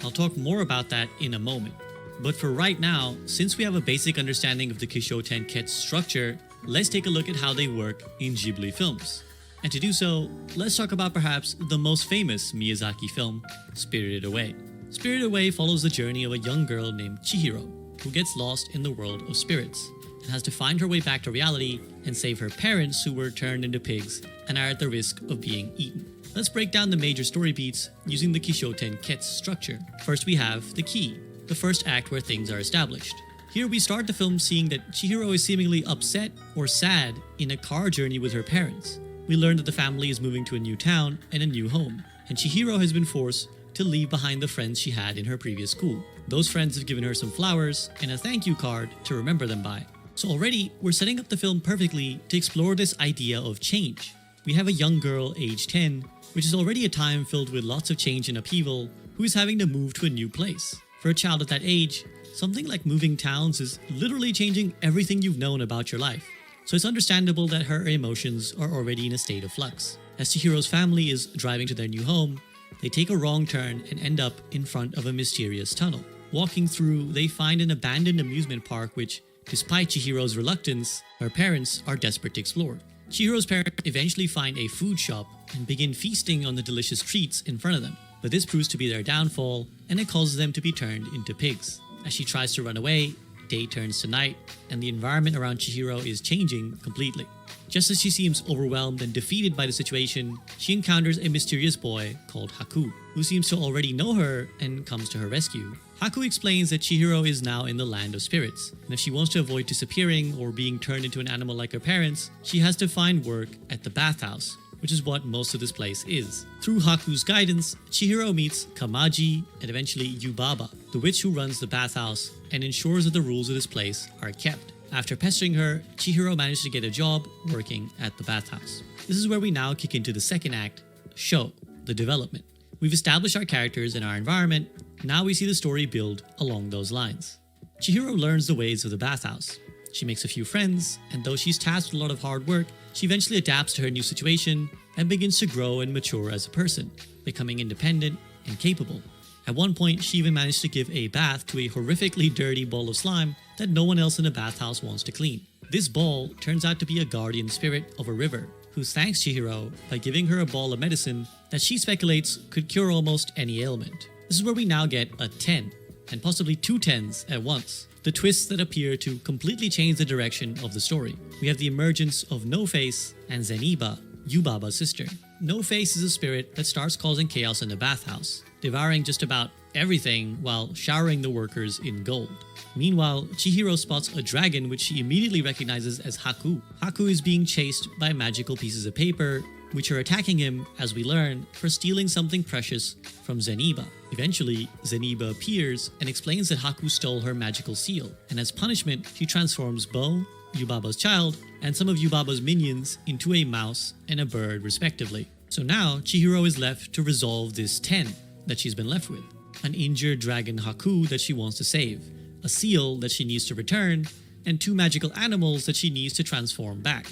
I'll talk more about that in a moment. But for right now, since we have a basic understanding of the Kishoten Ketz structure, let's take a look at how they work in Ghibli films. And to do so, let's talk about perhaps the most famous Miyazaki film, Spirited Away. Spirited Away follows the journey of a young girl named Chihiro, who gets lost in the world of spirits, and has to find her way back to reality and save her parents who were turned into pigs and are at the risk of being eaten. Let's break down the major story beats using the Kishoten Ketz structure. First we have the key, the first act where things are established. Here we start the film seeing that Chihiro is seemingly upset or sad in a car journey with her parents. We learn that the family is moving to a new town and a new home, and Chihiro has been forced to leave behind the friends she had in her previous school. Those friends have given her some flowers and a thank you card to remember them by. So already, we're setting up the film perfectly to explore this idea of change. We have a young girl, age 10, which is already a time filled with lots of change and upheaval, who is having to move to a new place. For a child at that age, something like moving towns is literally changing everything you've known about your life. So it's understandable that her emotions are already in a state of flux. As Chihiro's family is driving to their new home, they take a wrong turn and end up in front of a mysterious tunnel. Walking through, they find an abandoned amusement park which, despite Chihiro's reluctance, her parents are desperate to explore. Chihiro's parents eventually find a food shop and begin feasting on the delicious treats in front of them. But this proves to be their downfall, and it causes them to be turned into pigs. As she tries to run away, day turns to night, and the environment around Chihiro is changing completely. Just as she seems overwhelmed and defeated by the situation, she encounters a mysterious boy called Haku, who seems to already know her and comes to her rescue. Haku explains that Chihiro is now in the land of spirits, and if she wants to avoid disappearing or being turned into an animal like her parents, she has to find work at the bathhouse, which is what most of this place is. Through Haku's guidance, Chihiro meets Kamaji and eventually Yubaba, the witch who runs the bathhouse and ensures that the rules of this place are kept. After pestering her, Chihiro managed to get a job working at the bathhouse. This is where we now kick into the second act, Show, the development. We've established our characters and our environment, now we see the story build along those lines. Chihiro learns the ways of the bathhouse. She makes a few friends, and though she's tasked with a lot of hard work, she eventually adapts to her new situation and begins to grow and mature as a person, becoming independent and capable. At one point, she even managed to give a bath to a horrifically dirty ball of slime that no one else in the bathhouse wants to clean. This ball turns out to be a guardian spirit of a river, who thanks Chihiro by giving her a ball of medicine that she speculates could cure almost any ailment. This is where we now get a 10, and possibly 2 10s at once. The twists that appear to completely change the direction of the story. We have the emergence of No-Face and Zeniba, Yubaba's sister. No-Face is a spirit that starts causing chaos in the bathhouse, devouring just about everything while showering the workers in gold. Meanwhile, Chihiro spots a dragon which she immediately recognizes as Haku. Haku is being chased by magical pieces of paper, which are attacking him, as we learn, for stealing something precious from Zeniba. Eventually, Zeniba appears and explains that Haku stole her magical seal, and as punishment, she transforms Bo, Yubaba's child, and some of Yubaba's minions into a mouse and a bird respectively. So now, Chihiro is left to resolve this 10 that she's been left with. An injured dragon Haku that she wants to save, a seal that she needs to return, and 2 magical animals that she needs to transform back.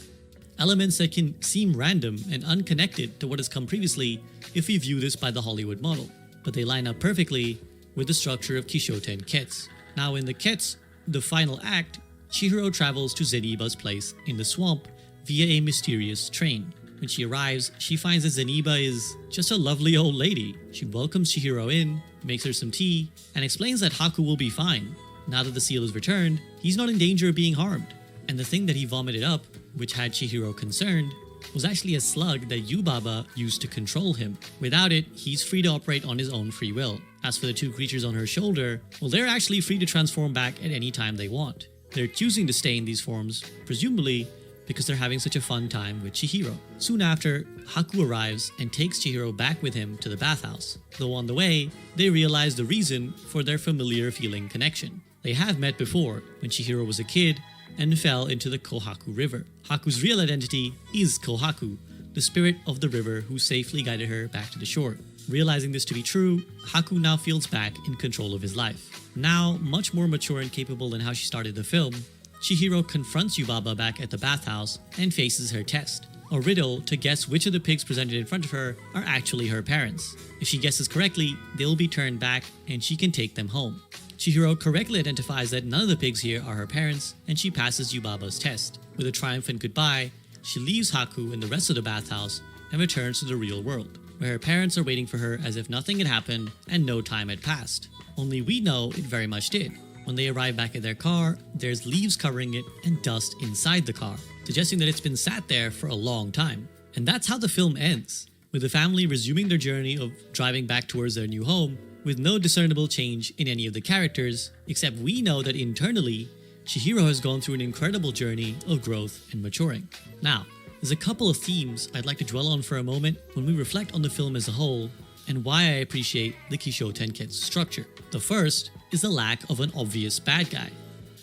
Elements that can seem random and unconnected to what has come previously if we view this by the Hollywood model, but they line up perfectly with the structure of Kishoten Kets. Now in the Kets, the final act, Chihiro travels to Zeniba's place in the swamp via a mysterious train. When she arrives, she finds that Zeniba is just a lovely old lady. She welcomes Chihiro in, makes her some tea, and explains that Haku will be fine. Now that the seal is returned, he's not in danger of being harmed. And the thing that he vomited up, which had Chihiro concerned, was actually a slug that Yubaba used to control him. Without it, he's free to operate on his own free will. As for the 2 creatures on her shoulder, well, they're actually free to transform back at any time they want. They're choosing to stay in these forms, presumably because they're having such a fun time with Chihiro. Soon after, Haku arrives and takes Chihiro back with him to the bathhouse, though on the way, they realize the reason for their familiar feeling connection. They have met before, when Chihiro was a kid, and fell into the Kohaku River. Haku's real identity is Kohaku, the spirit of the river who safely guided her back to the shore. Realizing this to be true, Haku now feels back in control of his life. Now, much more mature and capable than how she started the film, Chihiro confronts Yubaba back at the bathhouse and faces her test, a riddle to guess which of the pigs presented in front of her are actually her parents. If she guesses correctly, they will be turned back and she can take them home. Chihiro correctly identifies that none of the pigs here are her parents, and she passes Yubaba's test. With a triumphant goodbye, she leaves Haku and the rest of the bathhouse and returns to the real world, where her parents are waiting for her as if nothing had happened and no time had passed. Only we know it very much did. When they arrive back at their car, there's leaves covering it and dust inside the car, suggesting that it's been sat there for a long time. And that's how the film ends, with the family resuming their journey of driving back towards their new home, with no discernible change in any of the characters, except we know that internally, Chihiro has gone through an incredible journey of growth and maturing. Now, there's a couple of themes I'd like to dwell on for a moment when we reflect on the film as a whole and why I appreciate the Kisho Tenketsu structure. The first is the lack of an obvious bad guy.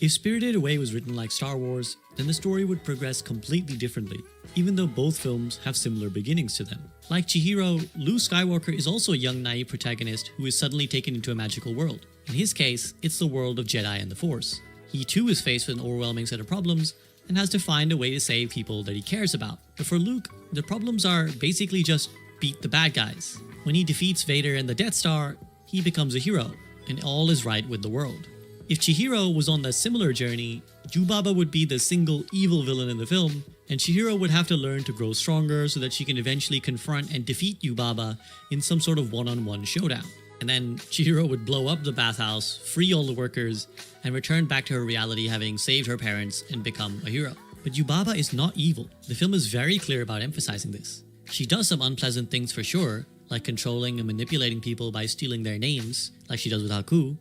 If Spirited Away was written like Star Wars, then the story would progress completely differently, even though both films have similar beginnings to them. Like Chihiro, Luke Skywalker is also a young naive protagonist who is suddenly taken into a magical world. In his case, it's the world of Jedi and the Force. He too is faced with an overwhelming set of problems and has to find a way to save people that he cares about. But for Luke, the problems are basically just beat the bad guys. When he defeats Vader and the Death Star, he becomes a hero, and all is right with the world. If Chihiro was on a similar journey, Yubaba would be the single evil villain in the film, and Chihiro would have to learn to grow stronger so that she can eventually confront and defeat Yubaba in some sort of one-on-one showdown. And then Chihiro would blow up the bathhouse, free all the workers, and return back to her reality having saved her parents and become a hero. But Yubaba is not evil. The film is very clear about emphasizing this. She does some unpleasant things for sure, like controlling and manipulating people by stealing their names, like she does with Haku.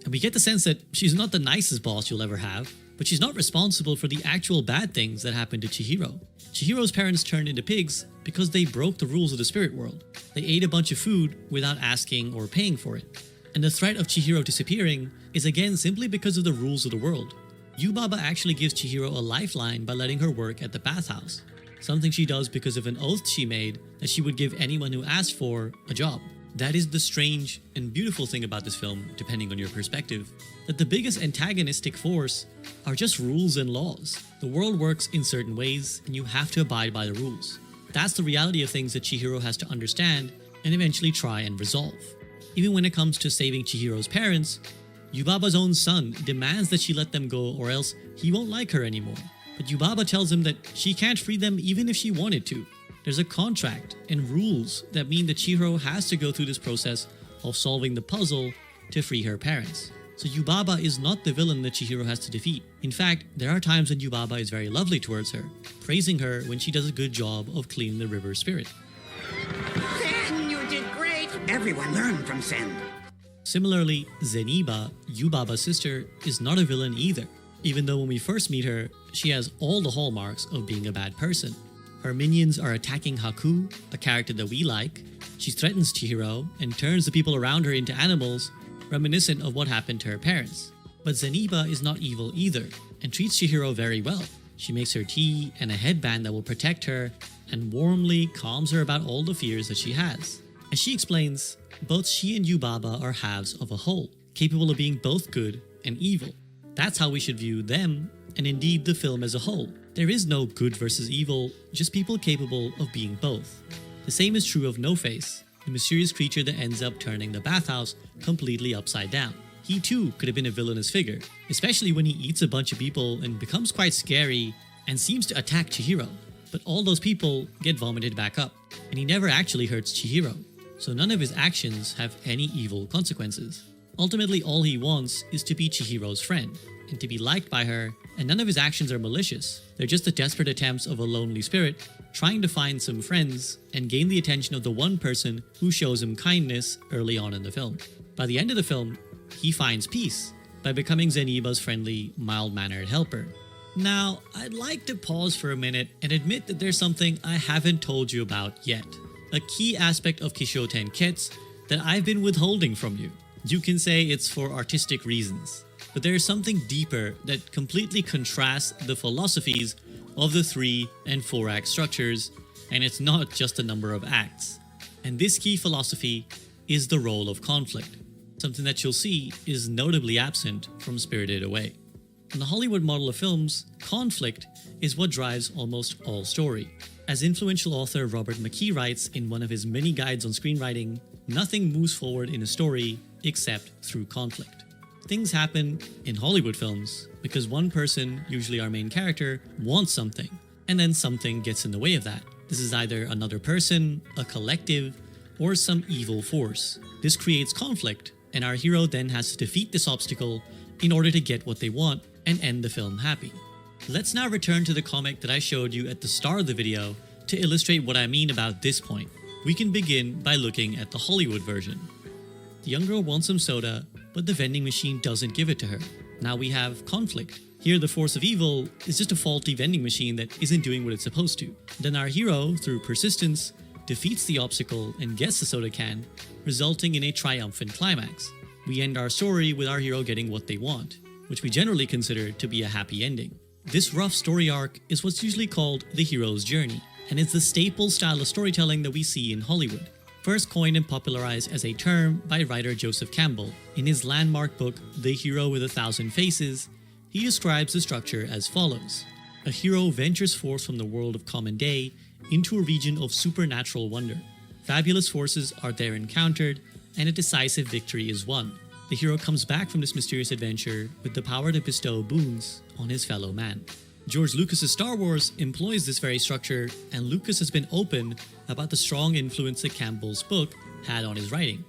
And we get the sense that she's not the nicest boss you'll ever have, but she's not responsible for the actual bad things that happened to Chihiro. Chihiro's parents turned into pigs because they broke the rules of the spirit world. They ate a bunch of food without asking or paying for it. And the threat of Chihiro disappearing is again simply because of the rules of the world. Yubaba actually gives Chihiro a lifeline by letting her work at the bathhouse, something she does because of an oath she made that she would give anyone who asked for a job. That is the strange and beautiful thing about this film, depending on your perspective, that the biggest antagonistic force are just rules and laws. The world works in certain ways, and you have to abide by the rules. That's the reality of things that Chihiro has to understand and eventually try and resolve. Even when it comes to saving Chihiro's parents, Yubaba's own son demands that she let them go or else he won't like her anymore. But Yubaba tells him that she can't free them even if she wanted to. There's a contract and rules that mean that Chihiro has to go through this process of solving the puzzle to free her parents. So Yubaba is not the villain that Chihiro has to defeat. In fact, there are times when Yubaba is very lovely towards her, praising her when she does a good job of cleaning the river spirit. Sen, you did great! Everyone learn from Sen. Similarly, Zeniba, Yubaba's sister, is not a villain either, even though when we first meet her, she has all the hallmarks of being a bad person. Her minions are attacking Haku, a character that we like. She threatens Chihiro and turns the people around her into animals, reminiscent of what happened to her parents. But Zeniba is not evil either, and treats Chihiro very well. She makes her tea and a headband that will protect her, and warmly calms her about all the fears that she has. As she explains, both she and Yubaba are halves of a whole, capable of being both good and evil. That's how we should view them, and indeed the film as a whole. There is no good versus evil, just people capable of being both. The same is true of No-Face, the mysterious creature that ends up turning the bathhouse completely upside down. He too could have been a villainous figure, especially when he eats a bunch of people and becomes quite scary and seems to attack Chihiro. But all those people get vomited back up, and he never actually hurts Chihiro, so none of his actions have any evil consequences. Ultimately, all he wants is to be Chihiro's friend, and to be liked by her, and none of his actions are malicious. They're just the desperate attempts of a lonely spirit trying to find some friends and gain the attention of the one person who shows him kindness early on in the film. By the end of the film, he finds peace by becoming Zeniba's friendly, mild-mannered helper. Now, I'd like to pause for a minute and admit that there's something I haven't told you about yet. A key aspect of Kisho Tenketsu that I've been withholding from you. You can say it's for artistic reasons, but there is something deeper that completely contrasts the philosophies of the 3 and 4 act structures, and it's not just a number of acts. And this key philosophy is the role of conflict, something that you'll see is notably absent from Spirited Away. In the Hollywood model of films, conflict is what drives almost all story. As influential author Robert McKee writes in one of his many guides on screenwriting, nothing moves forward in a story except through conflict. Things happen in Hollywood films because one person, usually our main character, wants something, and then something gets in the way of that. This is either another person, a collective, or some evil force. This creates conflict, and our hero then has to defeat this obstacle in order to get what they want and end the film happy. Let's now return to the comic that I showed you at the start of the video to illustrate what I mean about this point. We can begin by looking at the Hollywood version. The young girl wants some soda, but the vending machine doesn't give it to her. Now we have conflict. Here the force of evil is just a faulty vending machine that isn't doing what it's supposed to. Then our hero, through persistence, defeats the obstacle and gets the soda can, resulting in a triumphant climax. We end our story with our hero getting what they want, which we generally consider to be a happy ending. This rough story arc is what's usually called the hero's journey, and it's the staple style of storytelling that we see in Hollywood. First coined and popularized as a term by writer Joseph Campbell. In his landmark book, The Hero with 1,000 Faces, he describes the structure as follows. A hero ventures forth from the world of common day into a region of supernatural wonder. Fabulous forces are there encountered, and a decisive victory is won. The hero comes back from this mysterious adventure with the power to bestow boons on his fellow man. George Lucas's Star Wars employs this very structure, and Lucas has been open about the strong influence that Campbell's book had on his writing.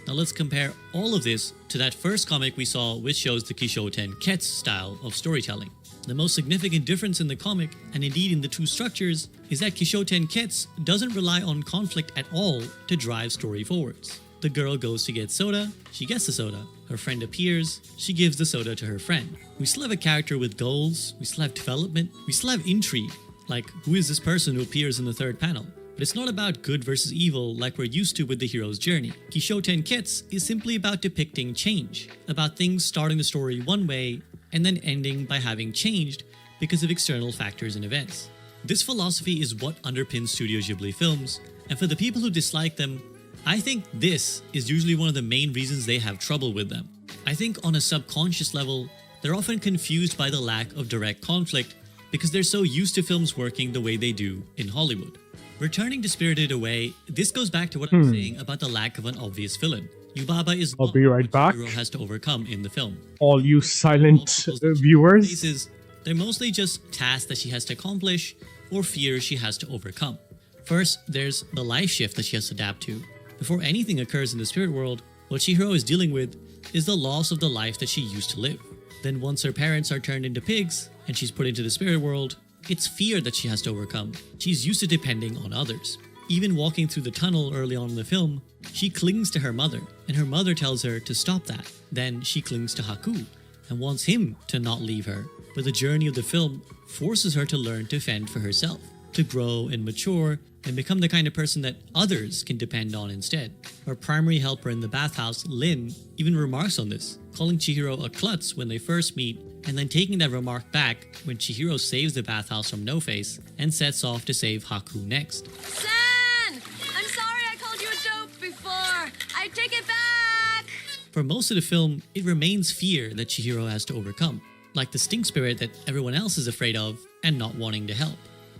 Now let's compare all of this to that first comic we saw, which shows the Quixote Ketz style of storytelling. The most significant difference in the comic, and indeed in the two structures, is that Quixote Ketz doesn't rely on conflict at all to drive story forwards. The girl goes to get soda, she gets the soda. Her friend appears, she gives the soda to her friend. We still have a character with goals, we still have development, we still have intrigue, like who is this person who appears in the third panel? But it's not about good versus evil like we're used to with the hero's journey. Quixote Ketz is simply about depicting change, about things starting the story one way and then ending by having changed because of external factors and events. This philosophy is what underpins Studio Ghibli films, and for the people who dislike them, I think this is usually one of the main reasons they have trouble with them. I think on a subconscious level, they're often confused by the lack of direct conflict because they're so used to films working the way they do in Hollywood. Returning to Spirited Away, this goes back to what I'm saying about the lack of an obvious villain. Yubaba is I'll be right back. The hero has to overcome in the film. All you silent viewers. They're mostly just tasks that she has to accomplish or fears she has to overcome. First, there's the life shift that she has to adapt to. Before anything occurs in the spirit world, what Chihiro is dealing with is the loss of the life that she used to live. Then once her parents are turned into pigs and she's put into the spirit world, it's fear that she has to overcome. She's used to depending on others. Even walking through the tunnel early on in the film, she clings to her mother, and her mother tells her to stop that. Then she clings to Haku and wants him to not leave her. But the journey of the film forces her to learn to fend for herself, to grow and mature and become the kind of person that others can depend on instead. Her primary helper in the bathhouse, Lin, even remarks on this, calling Chihiro a klutz when they first meet, and then taking that remark back when Chihiro saves the bathhouse from No-Face and sets off to save Haku next. San! I'm sorry I called you a dope before. I take it back! For most of the film, it remains fear that Chihiro has to overcome, like the stink spirit that everyone else is afraid of and not wanting to help.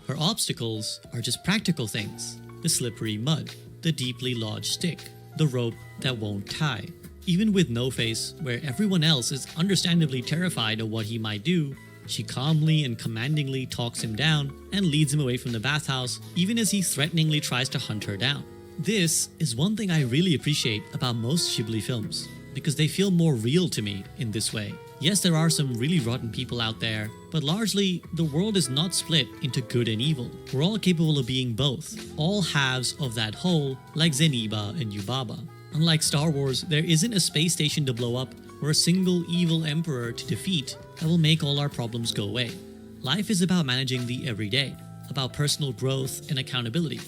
Her obstacles are just practical things. The slippery mud, the deeply lodged stick, the rope that won't tie. Even with No-Face, where everyone else is understandably terrified of what he might do, she calmly and commandingly talks him down and leads him away from the bathhouse, even as he threateningly tries to hunt her down. This is one thing I really appreciate about most Ghibli films, because they feel more real to me in this way. Yes, there are some really rotten people out there, but largely, the world is not split into good and evil. We're all capable of being both, all halves of that whole, like Zeniba and Yubaba. Unlike Star Wars, there isn't a space station to blow up or a single evil emperor to defeat that will make all our problems go away. Life is about managing the everyday, about personal growth and accountability.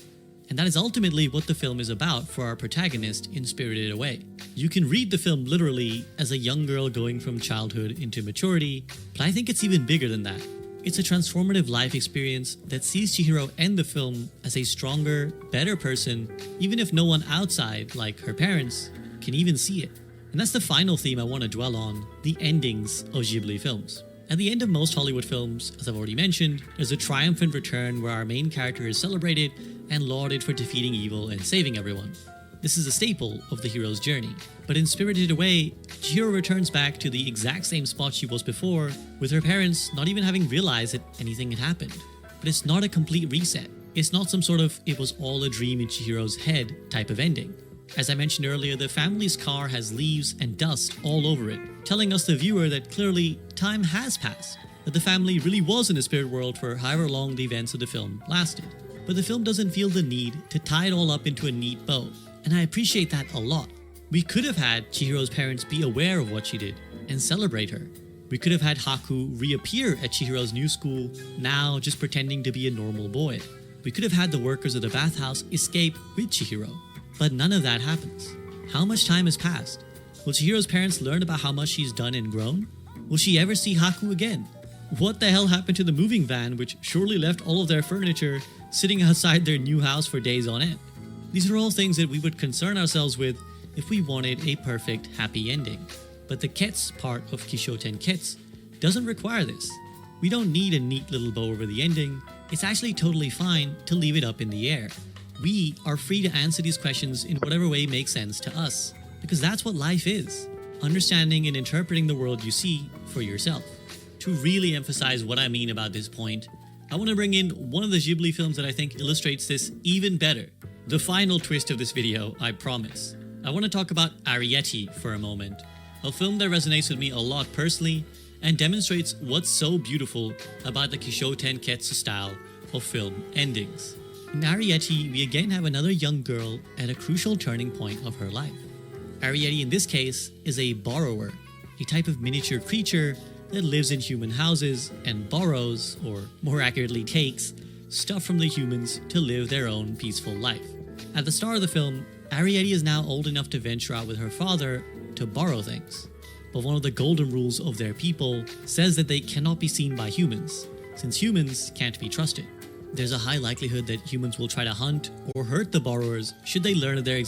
And that is ultimately what the film is about for our protagonist in Spirited Away. You can read the film literally as a young girl going from childhood into maturity, but I think it's even bigger than that. It's a transformative life experience that sees Chihiro end the film as a stronger, better person, even if no one outside, like her parents, can even see it. And that's the final theme I want to dwell on, the endings of Ghibli films. At the end of most Hollywood films, as I've already mentioned, there's a triumphant return where our main character is celebrated and lauded for defeating evil and saving everyone. This is a staple of the hero's journey. But in Spirited Away, Chihiro returns back to the exact same spot she was before, with her parents not even having realized that anything had happened. But it's not a complete reset. It's not some sort of "it was all a dream in Chihiro's head" type of ending. As I mentioned earlier, the family's car has leaves and dust all over it, telling us the viewer that clearly time has passed, that the family really was in the spirit world for however long the events of the film lasted. But the film doesn't feel the need to tie it all up into a neat bow, and I appreciate that a lot. We could have had Chihiro's parents be aware of what she did and celebrate her. We could have had Haku reappear at Chihiro's new school, now just pretending to be a normal boy. We could have had the workers of the bathhouse escape with Chihiro. But none of that happens. How much time has passed? Will Chihiro's parents learn about how much she's done and grown? Will she ever see Haku again? What the hell happened to the moving van, which surely left all of their furniture sitting outside their new house for days on end? These are all things that we would concern ourselves with if we wanted a perfect happy ending. But the Kets part of Kishoten Kets doesn't require this. We don't need a neat little bow over the ending. It's actually totally fine to leave it up in the air. We are free to answer these questions in whatever way makes sense to us, because that's what life is. Understanding and interpreting the world you see for yourself. To really emphasize what I mean about this point, I want to bring in one of the Ghibli films that I think illustrates this even better. The final twist of this video, I promise. I want to talk about Arrietty for a moment, a film that resonates with me a lot personally and demonstrates what's so beautiful about the Kishoten Ketsu style of film endings. In Arrietty, we again have another young girl at a crucial turning point of her life. Arrietty in this case is a borrower, a type of miniature creature that lives in human houses and borrows, or more accurately takes, stuff from the humans to live their own peaceful life. At the start of the film, Arrietty is now old enough to venture out with her father to borrow things. But one of the golden rules of their people says that they cannot be seen by humans, since humans can't be trusted. There's a high likelihood that humans will try to hunt or hurt the borrowers should they learn of their existence.